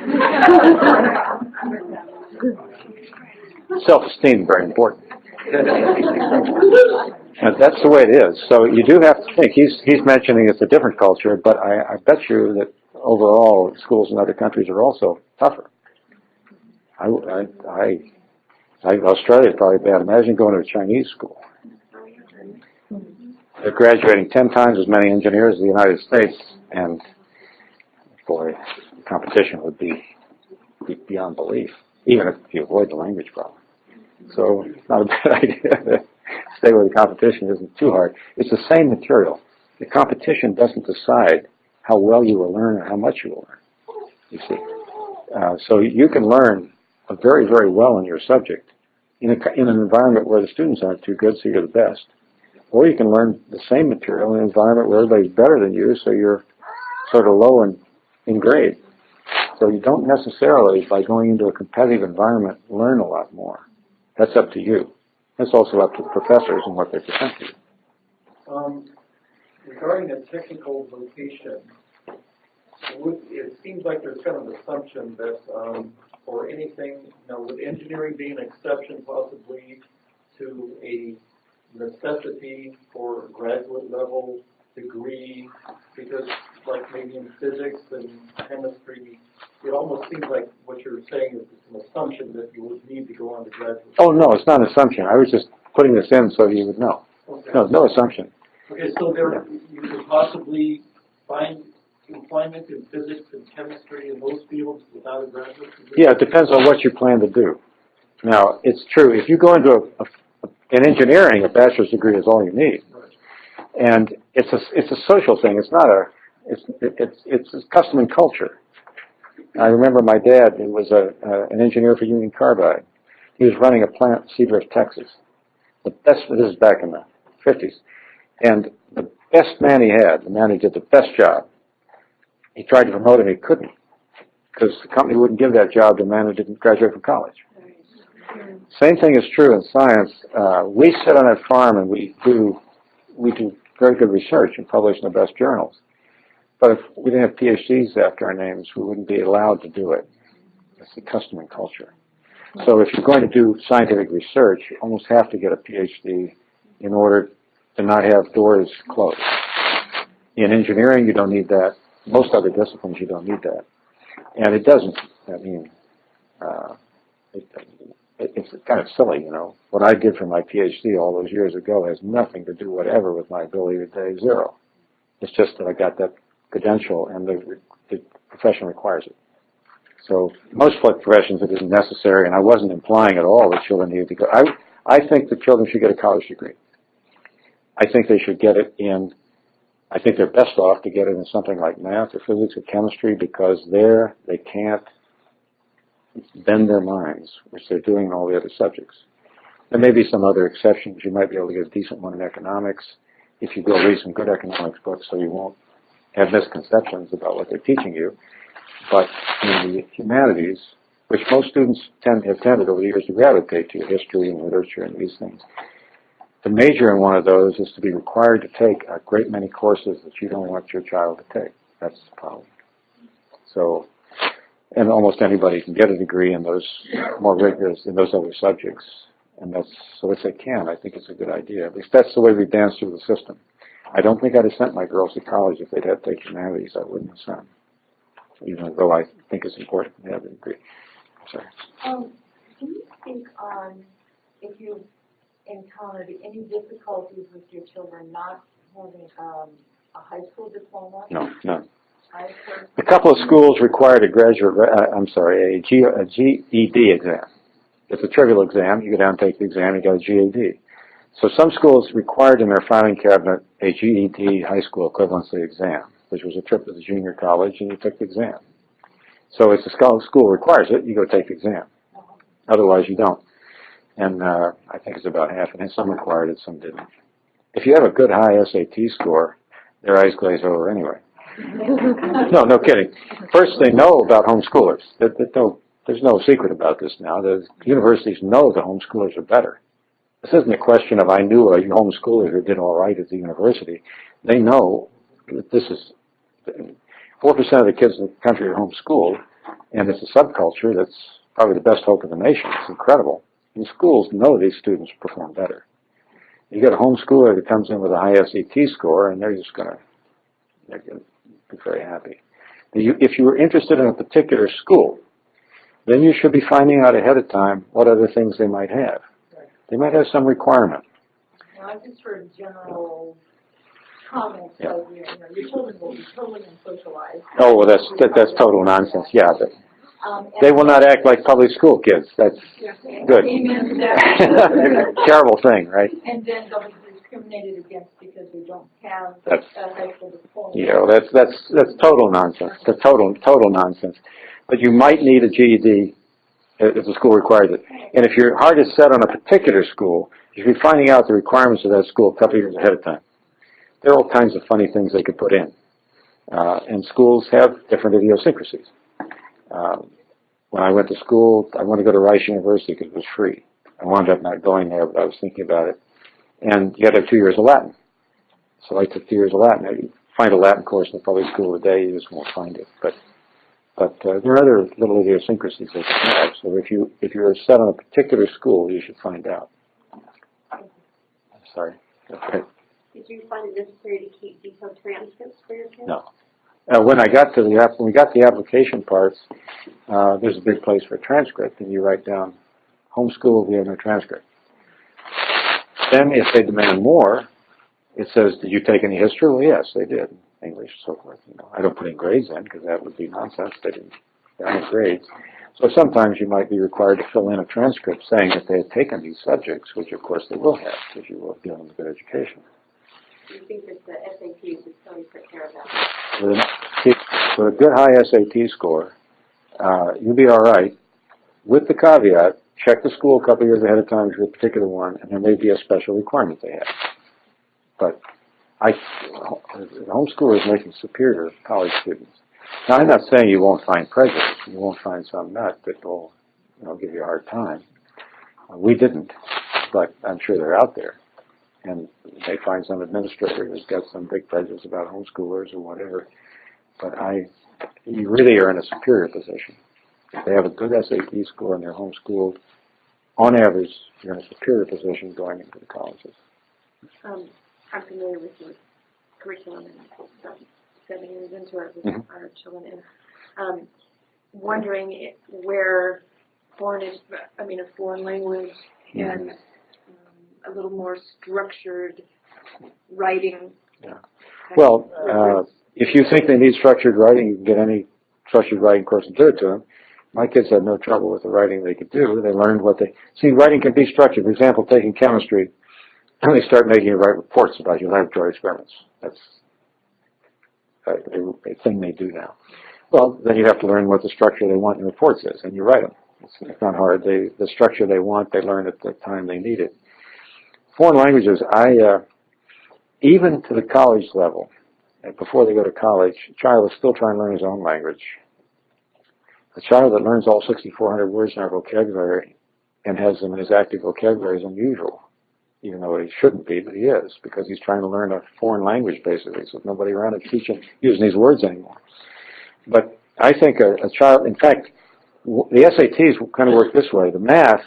Self-esteem, very important. And that's the way it is. So you do have to think. He's mentioning it's a different culture, but I bet you that overall schools in other countries are also tougher. Australia is probably bad. Imagine going to a Chinese school. They're graduating 10 times as many engineers as the United States, and boy, the competition would be beyond belief, even if you avoid the language problem. So it's not a bad idea to stay where the competition isn't too hard. It's the same material. The competition doesn't decide how well you will learn or how much you will learn, you see. So you can learn very, very well in your subject in an environment where the students aren't too good, so you're the best. Or you can learn the same material in an environment where everybody's better than you, so you're sort of low in grade. So you don't necessarily, by going into a competitive environment, learn a lot more. That's up to you. That's also up to the professors and what they present to you. Regarding a technical vocation, it seems like there's kind of an assumption that for anything, would engineering be an exception possibly to a necessity for a graduate level degree? Because like maybe in physics and chemistry, it almost seems like what you're saying is an assumption that you would need to go on to graduate. Oh, no, it's not an assumption. I was just putting this in so you would know. Okay. No assumption. Okay, so you could possibly find employment in physics and chemistry in those fields without a graduate degree? Yeah, it depends on what you plan to do. Now, it's true. If you go into in engineering, a bachelor's degree is all you need. Right. And it's a social thing. It's not it's custom and culture. I remember my dad, who was an engineer for Union Carbide. He was running a plant in Seabright, Texas. This is back in the 50s. And the best man he had, the man who did the best job, he tried to promote him, he couldn't, because the company wouldn't give that job to a man who didn't graduate from college. Same thing is true in science. We sit on a farm and we do very good research and publish in the best journals. But if we didn't have PhDs after our names, we wouldn't be allowed to do it. It's the custom and culture. So if you're going to do scientific research, you almost have to get a PhD in order to not have doors closed. In engineering, you don't need that. Most other disciplines, you don't need that. And it doesn't, it's kind of silly, you know. What I did for my PhD all those years ago has nothing to do whatever with my ability today, zero. It's just that I got that credential and the profession requires it. So most professions it isn't necessary, and I wasn't implying at all that children needed to go. I think that children should get a college degree. I think they should get it in, I think they're best off to get it in something like math or physics or chemistry, because there they can't bend their minds, which they're doing in all the other subjects. There may be some other exceptions. You might be able to get a decent one in economics if you go read some good economics books so you won't have misconceptions about what they're teaching you. But in the humanities, which most students have tended over the years to gravitate to, history and literature and these things, to major in one of those is to be required to take a great many courses that you don't want your child to take. That's the problem. So, and almost anybody can get a degree in those more rigorous, in those other subjects. And that's, so if they can, I think it's a good idea. At least that's the way we dance through the system. I don't think I'd have sent my girls to college if they'd had to take humanities. I wouldn't have sent them, even though I think it's important to have a degree. Sorry. Can you speak on if you've encountered any difficulties with your children not having a high school diploma? No, none. A couple of schools required a GED exam. It's a trivial exam. You go down and take the exam, you got a GED. So some schools required in their filing cabinet a GED high school equivalency exam, which was a trip to the junior college, and you took the exam. So if the school requires it, you go take the exam. Otherwise, you don't. And I think it's about half, and some required it, some didn't. If you have a good high SAT score, their eyes glaze over anyway. No kidding. First, they know about homeschoolers. There's no secret about this now. The universities know the homeschoolers are better. This isn't a question of I knew a homeschooler who did all right at the university. They know that this is 4% of the kids in the country are homeschooled, and it's a subculture that's probably the best hope of the nation. It's incredible. And schools know these students perform better. You get a homeschooler that comes in with a high SAT score, and they're going to be very happy. If you were interested in a particular school, then you should be finding out ahead of time what other things they might have. They might have some requirement. Now, I've just heard general comments Yeah. of, your children will be totally unsocialized. Oh, well, that's total nonsense. Yeah, but they will not act like public school kids. That's good. Amen to that. Terrible thing, right? And then they'll be discriminated against because we don't have That's- a high school diploma. That's total nonsense. That's total nonsense. But you might need a GED if the school requires it. And if your heart is set on a particular school, you should be finding out the requirements of that school a couple of years ahead of time. There are all kinds of funny things they could put in. And schools have different idiosyncrasies. When I went to school, I wanted to go to Rice University because it was free. I wound up not going there, but I was thinking about it. And you had to have 2 years of Latin. So I took 2 years of Latin. You find a Latin course in the public school today, you just won't find it. But there are other little idiosyncrasies they can have. So if you're set on a particular school, you should find out. Sorry. Okay. Did you find it necessary to keep detailed transcripts for your kids? No. When we got the application parts, there's a big place for transcript, and you write down homeschool, we have no transcript. Then if they demand more, it says, did you take any history? Well, yes, they did. English, so forth. I don't put in grades in because that would be nonsense. There aren't grades. So sometimes you might be required to fill in a transcript saying that they had taken these subjects, which of course they will have because you will give them a good education. Do you think that the SATs would totally take care of that? With a good high SAT score, you'll be all right. With the caveat, check the school a couple years ahead of time for a particular one, and there may be a special requirement they have. But the homeschooler is making superior college students. Now, I'm not saying you won't find prejudice. You won't find some nut that will, give you a hard time. We didn't, but I'm sure they're out there. And they find some administrator who's got some big prejudice about homeschoolers or whatever. But you really are in a superior position. If they have a good SAT score and they're homeschooled, on average, you're in a superior position going into the colleges. I'm familiar with your curriculum and about 7 years into it with our children, and wondering where a foreign language and a little more structured writing. Yeah. Well, if you think they need structured writing, you can get any structured writing course and do it to them. My kids had no trouble with the writing they could do. They learned writing can be structured. For example, taking chemistry, and they start making you write reports about your laboratory experiments. That's a thing they do now. Well, then you have to learn what the structure they want in the reports is, and you write them. It's not hard. The structure they want, they learn at the time they need it. Foreign languages, even to the college level, before they go to college, a child is still trying to learn his own language. A child that learns all 6,400 words in our vocabulary and has them in his active vocabulary is unusual, even though he shouldn't be, but he is, because he's trying to learn a foreign language, basically, so there's nobody around to teach him using these words anymore. But I think a child, in fact, the SATs kind of work this way. The math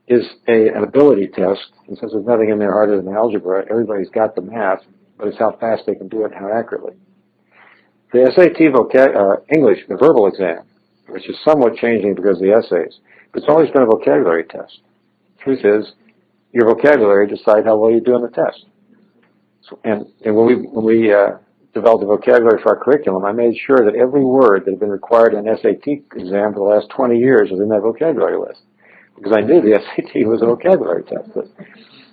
is an ability test, and since there's nothing in there harder than algebra, everybody's got the math, but it's how fast they can do it and how accurately. The SAT English, the verbal exam, which is somewhat changing because of the essays, but it's always been a vocabulary test. Truth is, your vocabulary decides how well you do on the test. So, and when we developed a vocabulary for our curriculum, I made sure that every word that had been required in an SAT exam for the last 20 years was in that vocabulary list, because I knew the SAT was a vocabulary test. But,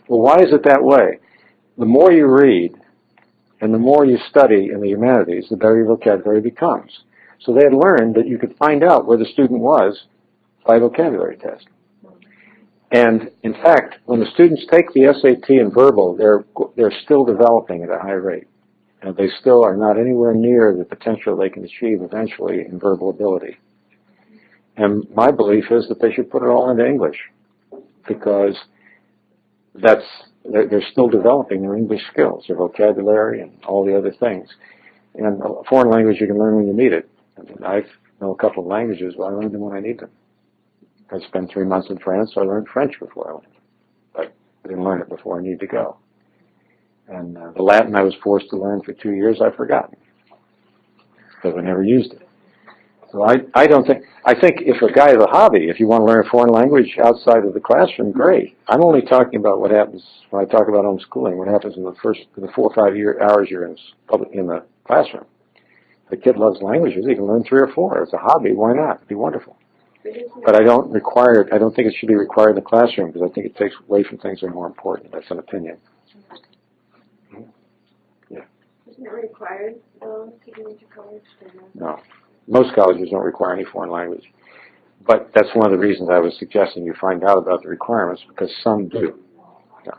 well, why is it that way? The more you read and the more you study in the humanities, the better your vocabulary becomes. So they had learned that you could find out where the student was by a vocabulary test. And in fact, when the students take the SAT in verbal, they're still developing at a high rate. And they still are not anywhere near the potential they can achieve eventually in verbal ability. And my belief is that they should put it all into English, because they're still developing their English skills, their vocabulary, and all the other things. And a foreign language you can learn when you need it. I mean, I know a couple of languages, but I learn them when I need them. I spent 3 months in France, so I learned French before I went. But I didn't learn it before I needed to go. And the Latin I was forced to learn for 2 years, I've forgotten, because I never used it. So I think if a guy has a hobby, if you want to learn a foreign language outside of the classroom, great. I'm only talking about what happens when I talk about homeschooling, what happens in the 4 or 5 hours you're in the classroom. If the kid loves languages, he can learn 3 or 4. It's a hobby, why not? It'd be wonderful. But I don't require it. I don't think it should be required in the classroom because I think it takes away from things that are more important. That's an opinion. Yeah. Isn't it required, though, to get into college? No. Most colleges don't require any foreign language. But that's one of the reasons I was suggesting you find out about the requirements, because some do. Yeah.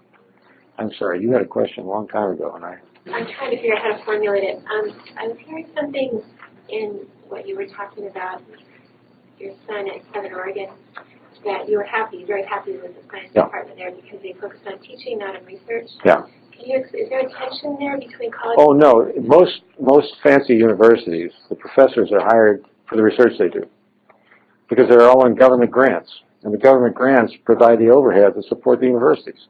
I'm sorry, you had a question a long time ago, and I'm trying to figure out how to formulate it. I was hearing something in what you were talking about, your son at Southern Oregon, that you were happy, very happy with the science department there because they focused on teaching, not on research. Yeah. Is there a tension there between college? Oh, no. Most fancy universities, the professors are hired for the research they do because they're all on government grants. And the government grants provide the overhead to support the universities.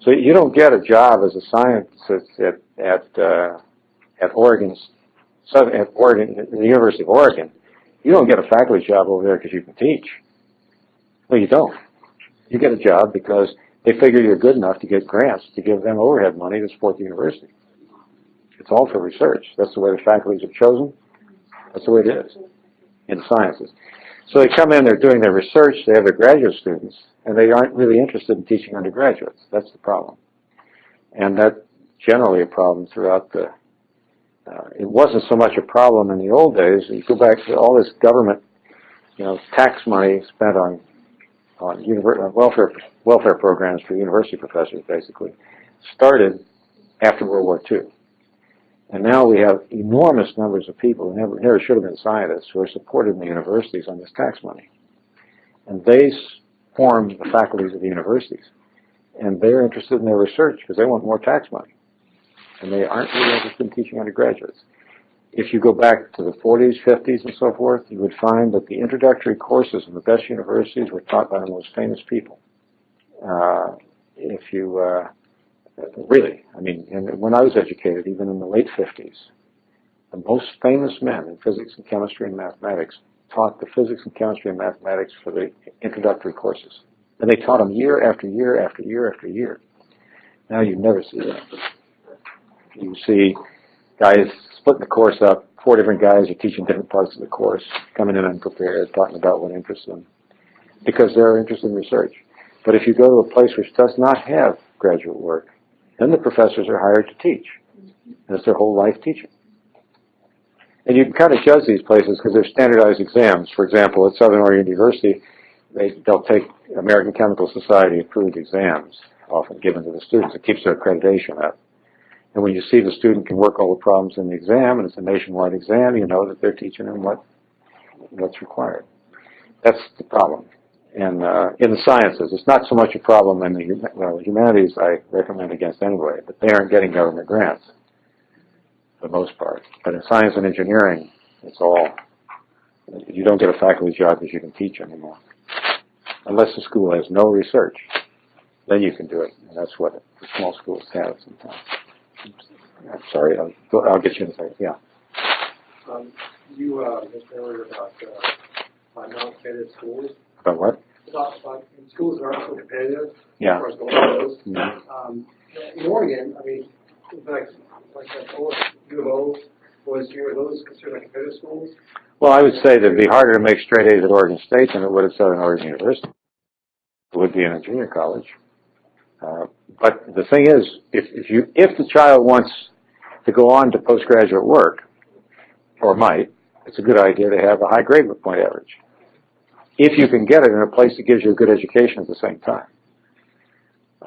So you don't get a job as a scientist at Oregon, the University of Oregon. You don't get a faculty job over there because you can teach. No, you don't. You get a job because they figure you're good enough to get grants to give them overhead money to support the university. It's all for research. That's the way the faculties are chosen. That's the way it is in the sciences. So they come in, they're doing their research, they have their graduate students, and they aren't really interested in teaching undergraduates. That's the problem. And that's generally a problem throughout the... it wasn't so much a problem in the old days. You go back to all this government, tax money spent on welfare programs for university professors, basically, started after World War II. And now we have enormous numbers of people who never should have been scientists who are supported in the universities on this tax money. And they form the faculties of the universities. And they're interested in their research because they want more tax money. And they aren't really interested in teaching undergraduates. If you go back to the 40s, 50s, and so forth, you would find that the introductory courses in the best universities were taught by the most famous people. Really, I mean, and when I was educated, even in the late 50s, the most famous men in physics and chemistry and mathematics taught the physics and chemistry and mathematics for the introductory courses. And they taught them year after year after year after year. Now you never see that. You see guys splitting the course up. 4 different guys are teaching different parts of the course, coming in unprepared, talking about what interests them, because they're interested in research. But if you go to a place which does not have graduate work, then the professors are hired to teach. And it's their whole life teaching. And you can kind of judge these places because they're standardized exams. For example, at Southern Oregon University, they'll take American Chemical Society approved exams, often given to the students. It keeps their accreditation up. And when you see the student can work all the problems in the exam, and it's a nationwide exam, you know that they're teaching them what's required. That's the problem. And in the sciences, it's not so much a problem in the humanities I recommend against anyway, but they aren't getting government grants for the most part. But in science and engineering, it's all, you don't get a faculty job because you can teach anymore. Unless the school has no research, then you can do it. And that's what the small schools have sometimes. I'm sorry, I'll get you in a second. Yeah. You mentioned earlier about non-competitive schools. About what? About schools that aren't so competitive. Yeah. As far as going to those. Mm-hmm. In Oregon, I mean, like U of O, were those considered like competitive schools? Well, I would say that it'd be harder to make straight A's at Oregon State than it would at Southern Oregon University. It would be in a junior college. But the thing is, if the child wants to go on to postgraduate work, or might, it's a good idea to have a high grade point average. If you can get it in a place that gives you a good education at the same time.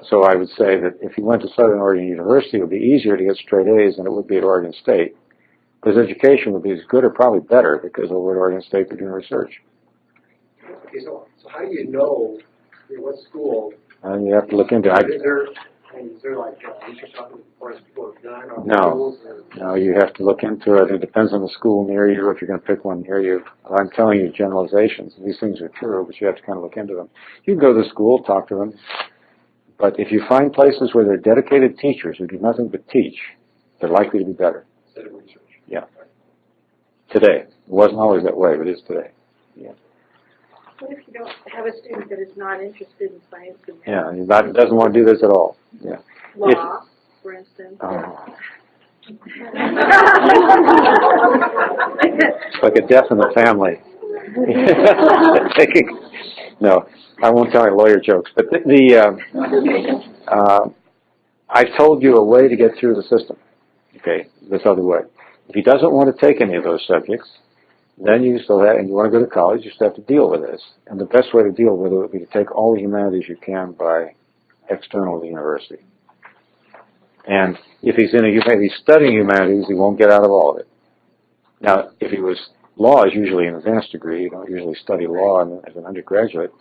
So I would say that if you went to Southern Oregon University, it would be easier to get straight A's than it would be at Oregon State. Because education would be as good or probably better because over at Oregon State they're doing research. Okay, so how do you know what school You have to look into it. Is there like research on what people have done on No, no, you have to look into it. It depends on the school near you, if you're going to pick one near you. I'm telling you generalizations. These things are true, but you have to kind of look into them. You can go to the school, talk to them, but if you find places where they're dedicated teachers who do nothing but teach, they're likely to be better. instead of research? Yeah. Today. It wasn't always that way, but it is today. Yeah. What if you don't have a student that is not interested in science and Yeah, he doesn't want to do this at all. Yeah. law, for instance? It's like a death in the family. No, I won't tell any lawyer jokes, but I've told you a way to get through the system. Okay, this other way. If he doesn't want to take any of those subjects, then you still have, and you want to go to college, you still have to deal with this. And the best way to deal with it would be to take all the humanities you can by external to the university. And if he's studying humanities, he won't get out of all of it. Now, if he was, law is usually an advanced degree. You don't usually study law as an undergraduate.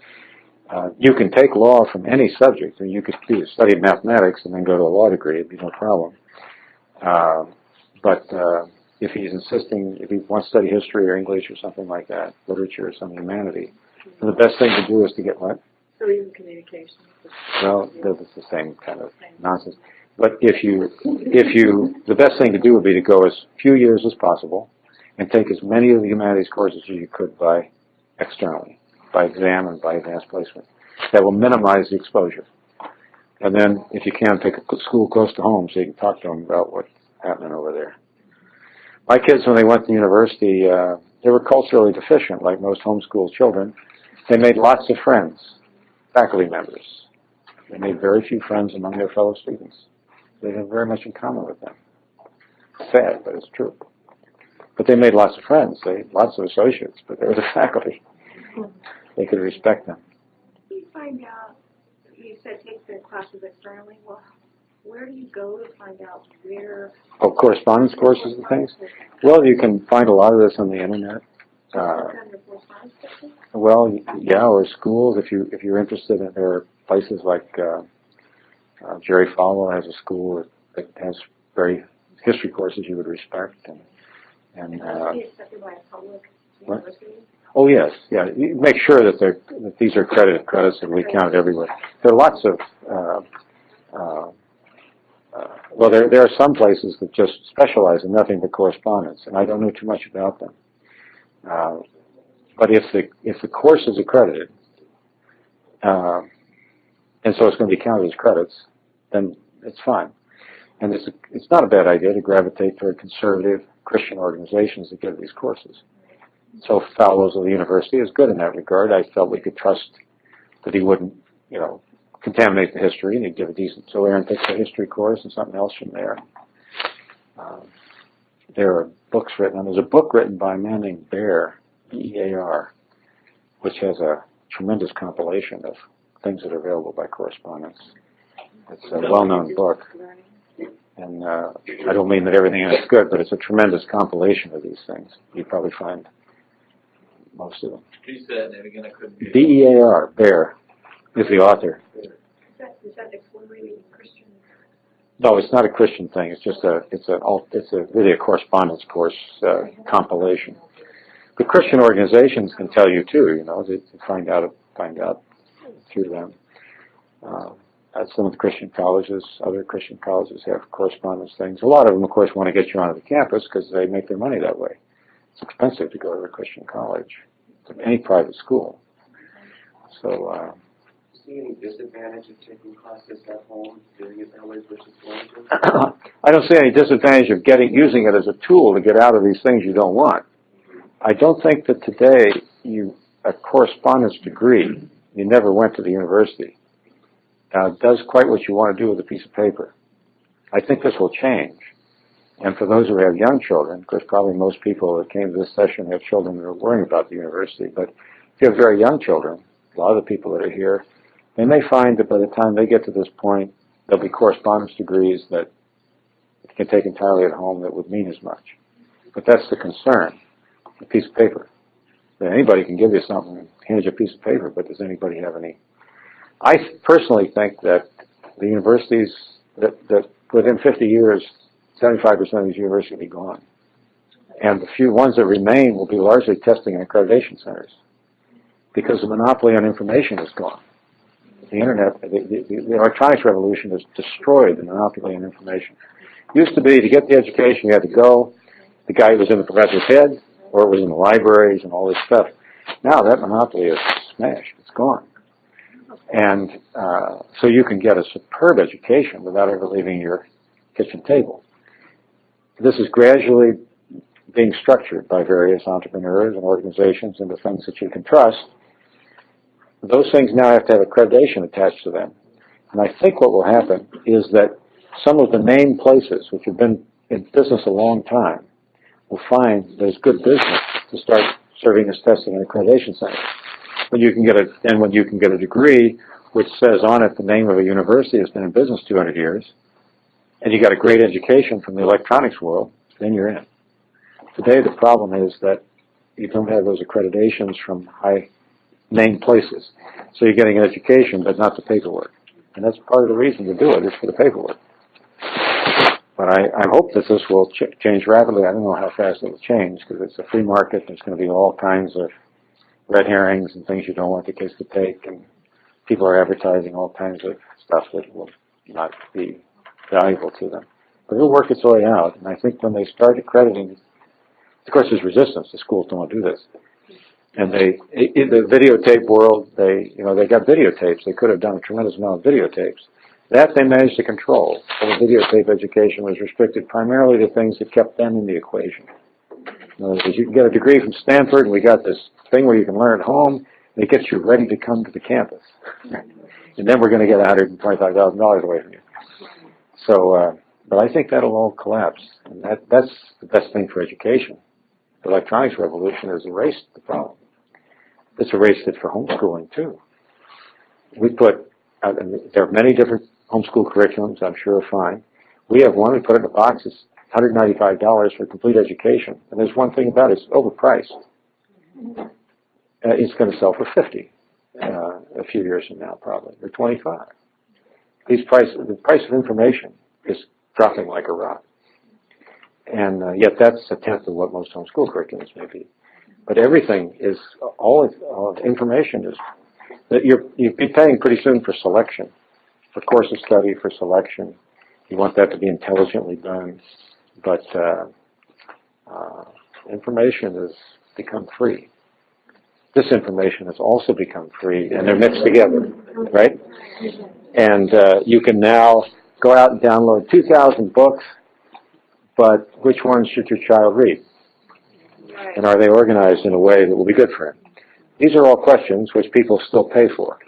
You can take law from any subject, and you could study mathematics and then go to a law degree. It'd be no problem. But if he's insisting, if he wants to study history or English or something like that, literature or some humanity, then the best thing to do is to get what? So even communication. Well, that's the same kind of nonsense. But the best thing to do would be to go as few years as possible and take as many of the humanities courses as you could by externally, by exam and by advanced placement. That will minimize the exposure. And then, if you can, pick a school close to home so you can talk to them about what's happening over there. My kids, when they went to university, they were culturally deficient, like most homeschool children. They made lots of friends, faculty members. They made very few friends among their fellow students. They had very much in common with them. Sad, but it's true. But they made lots of friends. They had lots of associates, but they were the faculty. They could respect them. You find out, you said take the classes externally. Well, where do you go to find out where? Oh, correspondence courses and things? Well, you can find a lot of this on the internet. Well, yeah, or schools if you're interested in. There are places like Jerry Falwell has a school that has very history courses you would respect, and what? Oh yes, yeah. You make sure that these are accredited credits and we count it everywhere. There are lots of well, there are some places that just specialize in nothing but correspondence, and I don't know too much about them. But if the course is accredited, and so it's going to be counted as credits, then it's fine. And it's not a bad idea to gravitate toward conservative Christian organizations that give these courses. So Fallows of the university is good in that regard. I felt we could trust that he wouldn't, contaminate the history, and he'd give a decent. So Aaron takes a history course and something else from there. There are books written. There's a book written by a man named Bear, B-E-A-R, which has a tremendous compilation of things that are available by correspondence. It's a well-known book. And I don't mean that everything in it's good, but it's a tremendous compilation of these things. You probably find most of them. You said that again, I couldn't hear. B-E-A-R, Bear, is the author. Is that exclusively Christian? No, it's not a Christian thing. It's just really a correspondence course compilation. The Christian organizations can tell you too. To find out through them. Some of the Christian colleges, other Christian colleges have correspondence things. A lot of them, of course, want to get you onto the campus because they make their money that way. It's expensive to go to a Christian college, to any private school. So. See any disadvantage of taking classes at home, doing it that way versus going to? I don't see any disadvantage of using it as a tool to get out of these things you don't want. I don't think that today a correspondence degree, you never went to the university, does quite what you want to do with a piece of paper. I think this will change. And for those who have young children, because probably most people that came to this session have children that are worrying about the university, but if you have very young children, a lot of the people that are here, they may find that by the time they get to this point, there'll be correspondence degrees that you can take entirely at home that would mean as much. But that's the concern, a piece of paper. That anybody can give you something, hand you a piece of paper, but does anybody have any I personally think that the universities, that within 50 years, 75% of these universities will be gone. And the few ones that remain will be largely testing and accreditation centers, because the monopoly on information is gone. The internet, the electronics revolution has destroyed the monopoly on information. It used to be, to get the education, you had to go, the guy was in the professor's head, or it was in the libraries and all this stuff. Now that monopoly is smashed. It's gone. And so you can get a superb education without ever leaving your kitchen table. This is gradually being structured by various entrepreneurs and organizations into things that you can trust. Those things now have to have accreditation attached to them. And I think what will happen is that some of the named places, which have been in business a long time, will find there's good business to start serving as testing and accreditation centers. When you can get a degree which says on it the name of a university that's been in business 200 years, and you got a great education from the electronics world, then you're in. Today the problem is that you don't have those accreditations from high named places. So you're getting an education but not the paperwork. And that's part of the reason to do it, is for the paperwork. But I hope that this will change rapidly. I don't know how fast it will change, because it's a free market. There's going to be all kinds of red herrings and things you don't want the kids to take, and people are advertising all kinds of stuff that will not be valuable to them. But it'll work its way out, and I think when they start accrediting, of course there's resistance. The schools don't want to do this. And in the videotape world, they got videotapes. They could have done a tremendous amount of videotapes. That they managed to control. So the videotape education was restricted primarily to things that kept them in the equation. In other words, you can get a degree from Stanford, and we got this thing where you can learn at home, and it gets you ready to come to the campus. And then we're going to get $125,000 away from you. So, but I think that'll all collapse. And that's the best thing for education. The electronics revolution has erased the problem. It's erased it for homeschooling, too. We put, there are many different homeschool curriculums, I'm sure are fine. We have one, we put it in a box, it's $195 for complete education. And there's one thing about it, it's overpriced. It's going to sell for $50 a few years from now, probably, or $25. The price of information is dropping like a rock. And yet that's a tenth of what most homeschool curriculums may be. But everything is, all of information is, that you'll be paying pretty soon for selection, for course of study, for selection. You want that to be intelligently done. But information has become free. Disinformation has also become free, and they're mixed together, right? And you can now go out and download 2,000 books, but which ones should your child read? And are they organized in a way that will be good for him? These are all questions which people still pay for.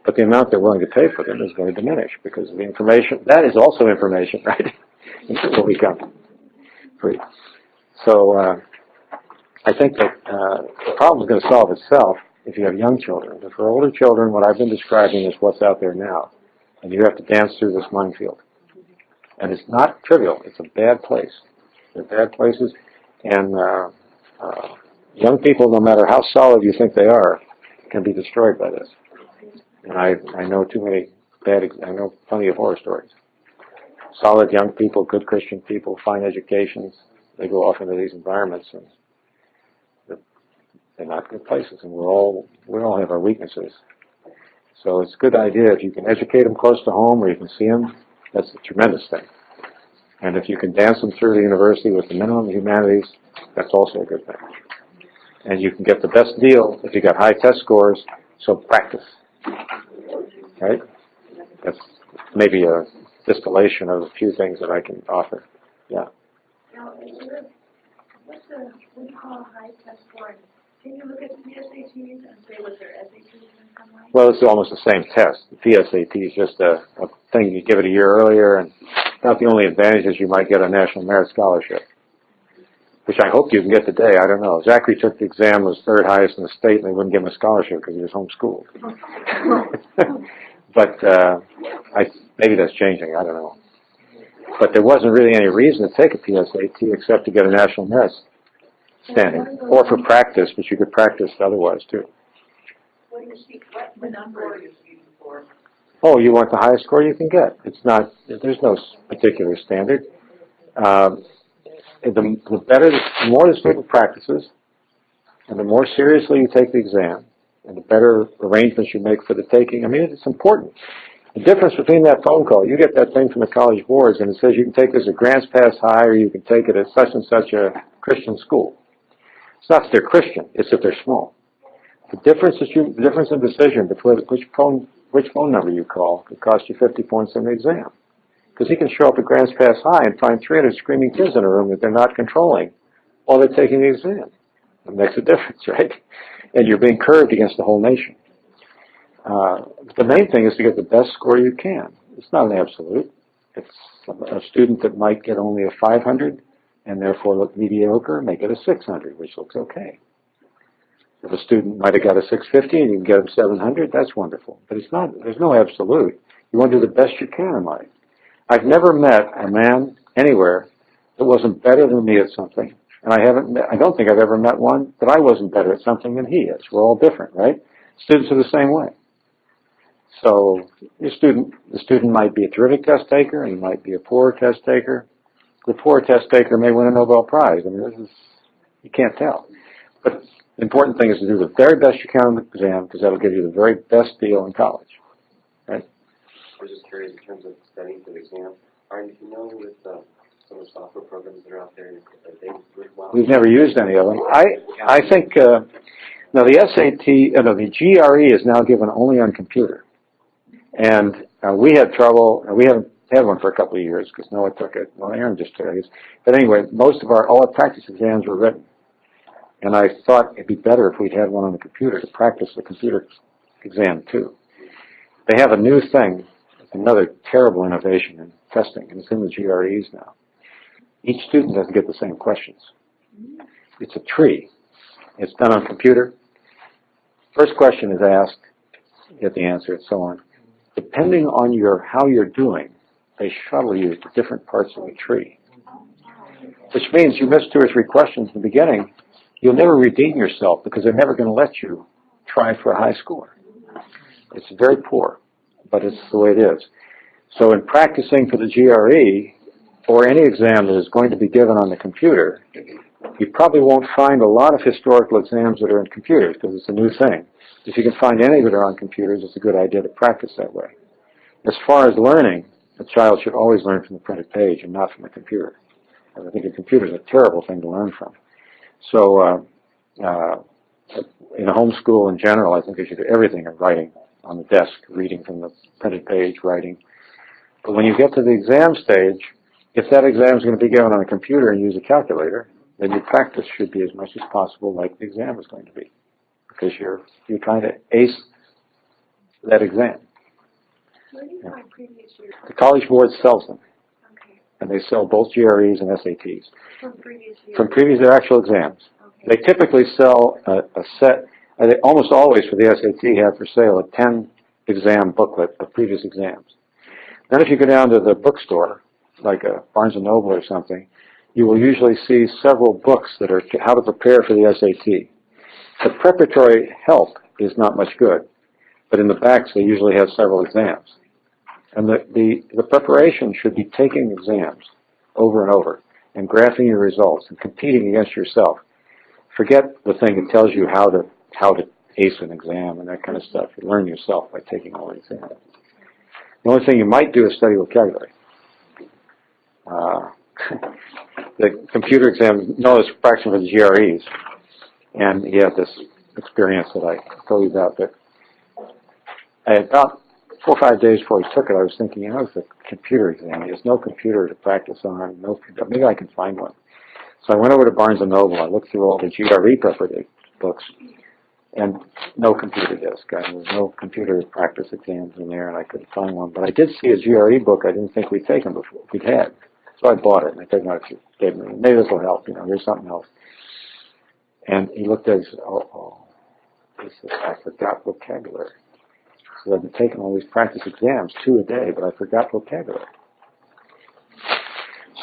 But the amount they're willing to pay for them is going to diminish, because the information, that is also information, right? It will become free. So I think that the problem is going to solve itself if you have young children. But for older children, what I've been describing is what's out there now. And you have to dance through this minefield. And it's not trivial. It's a bad place. They're bad places. And young people, no matter how solid you think they are, can be destroyed by this. And I know too many I know plenty of horror stories. Solid young people, good Christian people, fine educations, they go off into these environments, and they're not good places. And we all have our weaknesses. So it's a good idea if you can educate them close to home, or you can see them. That's a tremendous thing. And if you can dance them through the university with the minimum of humanities, that's also a good thing. And you can get the best deal if you got high test scores, so practice. Right? That's maybe a distillation of a few things that I can offer. Yeah. Now, what do you call high test score? Can you look at the PSATs and say what their SATs in some way? Well, it's almost the same test. The PSAT is just a thing you give it a year earlier, and not the only advantage is you might get a National Merit Scholarship, which I hope you can get today. I don't know. Zachary took the exam, was third highest in the state, and they wouldn't give him a scholarship because he was homeschooled. But maybe that's changing. I don't know. But there wasn't really any reason to take a PSAT except to get a National Merit standing, or for practice, but you could practice otherwise too. What do you see? What number is used for? score? Oh, you want the highest score you can get. It's not, there's no particular standard. The better, the more the student practices, and the more seriously you take the exam, and the better arrangements you make for the taking. I mean, it's important. The difference between that phone call, you get that thing from the college boards, and it says you can take this at Grants Pass High, or you can take it at such and such a Christian school. It's not that they're Christian, it's that they're small. The difference in decision between which phone number you call could cost you 50 points on the exam. Because he can show up at Grants Pass High and find 300 screaming kids in a room that they're not controlling while they're taking the exam. It makes a difference, right? And you're being curved against the whole nation. The main thing is to get the best score you can. It's not an absolute. It's a student that might get only a 500 and therefore look mediocre, make it a 600, which looks okay. If a student might have got a 650 and you can get them 700, that's wonderful. But it's not, there's no absolute. You want to do the best you can in life. I've never met a man anywhere that wasn't better than me at something. And I don't think I've ever met one that I wasn't better at something than he is. We're all different, right? Students are the same way. So the student might be a terrific test taker and he might be a poor test taker. The poor test taker may win a Nobel Prize. I mean, you can't tell. But the important thing is to do the very best you can on the exam, because that'll give you the very best deal in college. Right? I was just curious in terms of studying for the exam. Are you familiar with some of the software programs that are out there? Are they worthwhile? We've never used any of them. I think now the SAT, the GRE is now given only on computer, and we had trouble. We haven't had one for a couple of years because Noah took it. Well, Aaron just took it. But anyway, all our practice exams were written, and I thought it'd be better if we'd had one on the computer to practice the computer exam too. They have a new thing, another terrible innovation in testing, and it's in the GREs now. Each student doesn't get the same questions. It's a tree. It's done on computer. First question is asked, you get the answer, and so on. Depending on how you're doing, they shuttle you to different parts of the tree. Which means you miss 2 or 3 questions in the beginning, you'll never redeem yourself because they're never going to let you try for a high score. It's very poor, but it's the way it is. So in practicing for the GRE, or any exam that is going to be given on the computer, you probably won't find a lot of historical exams that are in computers because it's a new thing. If you can find any that are on computers, it's a good idea to practice that way. As far as learning, a child should always learn from the printed page and not from the computer. I think a computer is a terrible thing to learn from. So in a homeschool in general, I think they should do everything in writing on the desk, reading from the printed page, writing. But when you get to the exam stage, if that exam is going to be given on a computer and use a calculator, then your practice should be as much as possible like the exam is going to be, because you're trying to ace that exam. Where do you find previous years? The College Board sells them, Okay. and they sell both GREs and SATs. From previous years? From their actual exams. Okay. They typically sell a set, they almost always for the SAT have for sale a 10 exam booklet of previous exams. Then if you go down to the bookstore, like a Barnes & Noble or something, you will usually see several books that are how to prepare for the SAT. The preparatory help is not much good, but in the backs they usually have several exams. And the preparation should be taking exams over and over and graphing your results and competing against yourself. Forget the thing that tells you how to ace an exam and that kind of stuff. You learn yourself by taking all the exams. The only thing you might do is study vocabulary. The computer exam, Noah's practicing for the GREs, and he had this experience that I told you about. That about 4 or 5 days before he took it, I was thinking, it's a computer exam. There's no computer to practice on. Maybe I can find one. So I went over to Barnes & Noble. I looked through all the GRE preparatory books, and no computer disk. There was no computer practice exams in there, and I couldn't find one. But I did see a GRE book I didn't think we'd taken before. We'd had. So I bought it, and I took it out to gave me. Maybe this will help. Here's something else. And he looked at it and said, he said, I forgot vocabulary. So I've been taking all these practice exams, 2 a day, but I forgot vocabulary.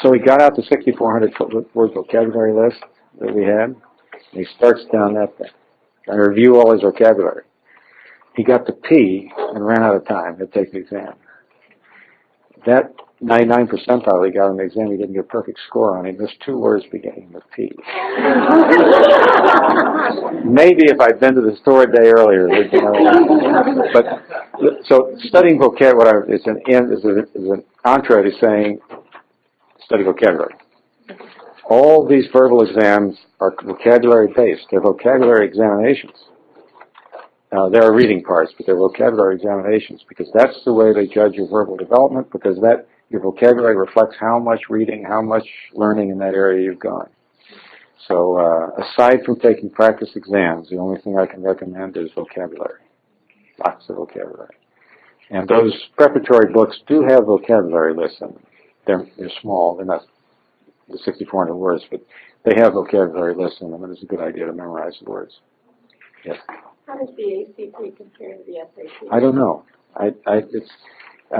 So he got out the 6,400 word vocabulary list that we had, and he starts down that thing, trying to review all his vocabulary. he got to P and ran out of time to take the exam. That 99 percentile he got on the exam, he didn't get a perfect score on. He missed 2 words beginning with P. Maybe if I'd been to the store a day earlier, you know. But so studying vocabulary is an entree to saying study vocabulary. All these verbal exams are vocabulary based. They're vocabulary examinations. There are reading parts, but they're vocabulary examinations because that's the way they judge your verbal development, because that your vocabulary reflects how much reading, how much learning in that area you've gone. So aside from taking practice exams, the only thing I can recommend is vocabulary. Lots of vocabulary. And those preparatory books do have vocabulary lists in them. They're small. They're not the 6,400 words, but they have vocabulary lists in them, and it's a good idea to memorize the words. Yes? How does the ACT compare to the SAT? I don't know. I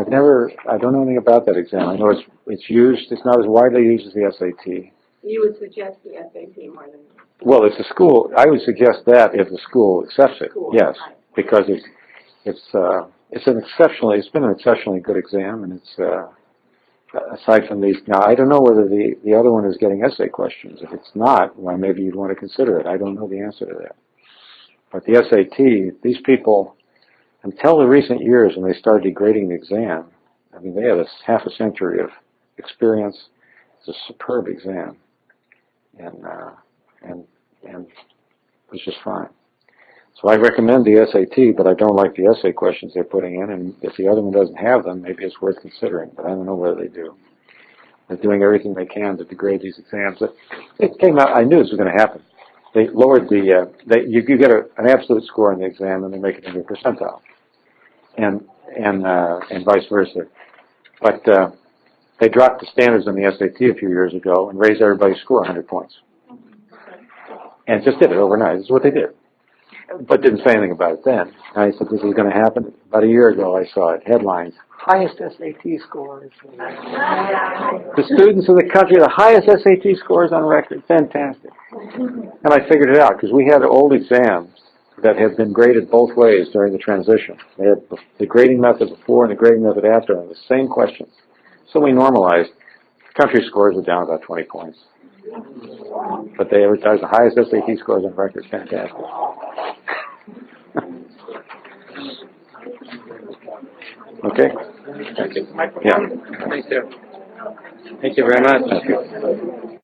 don't know anything about that exam. I know it's used. It's not as widely used as the SAT. You would suggest the SAT more than... Well, it's a school. I would suggest that if the school accepts it. Yes, because it's been an exceptionally good exam, and it's aside from these. Now, I don't know whether the other one is getting essay questions. If it's not, well, maybe you'd want to consider it. I don't know the answer to that. But the SAT, these people, until the recent years when they started degrading the exam, I mean, they had half a century of experience. It's a superb exam, and it was just fine. So I recommend the SAT, but I don't like the essay questions they're putting in, and if the other one doesn't have them, maybe it's worth considering, but I don't know whether they do. They're doing everything they can to degrade these exams. It came out, I knew this was going to happen. They lowered you get an absolute score on the exam, and they make it into a percentile, and vice versa. But they dropped the standards on the SAT a few years ago and raised everybody's score 100 points. And just did it overnight. This is what they did. But didn't say anything about it then. And I said, this is going to happen. About a year ago, I saw it. Headlines. Highest SAT scores. The students in the country, the highest SAT scores on record. Fantastic. And I figured it out because we had old exams that had been graded both ways during the transition. They had the grading method before and the grading method after, and the same questions. So we normalized. Country scores were down about 20 points. But they advertised the highest SAT scores on record. Fantastic. Okay? Thank you. Yeah. Thank you. Thank you very much. Thank you.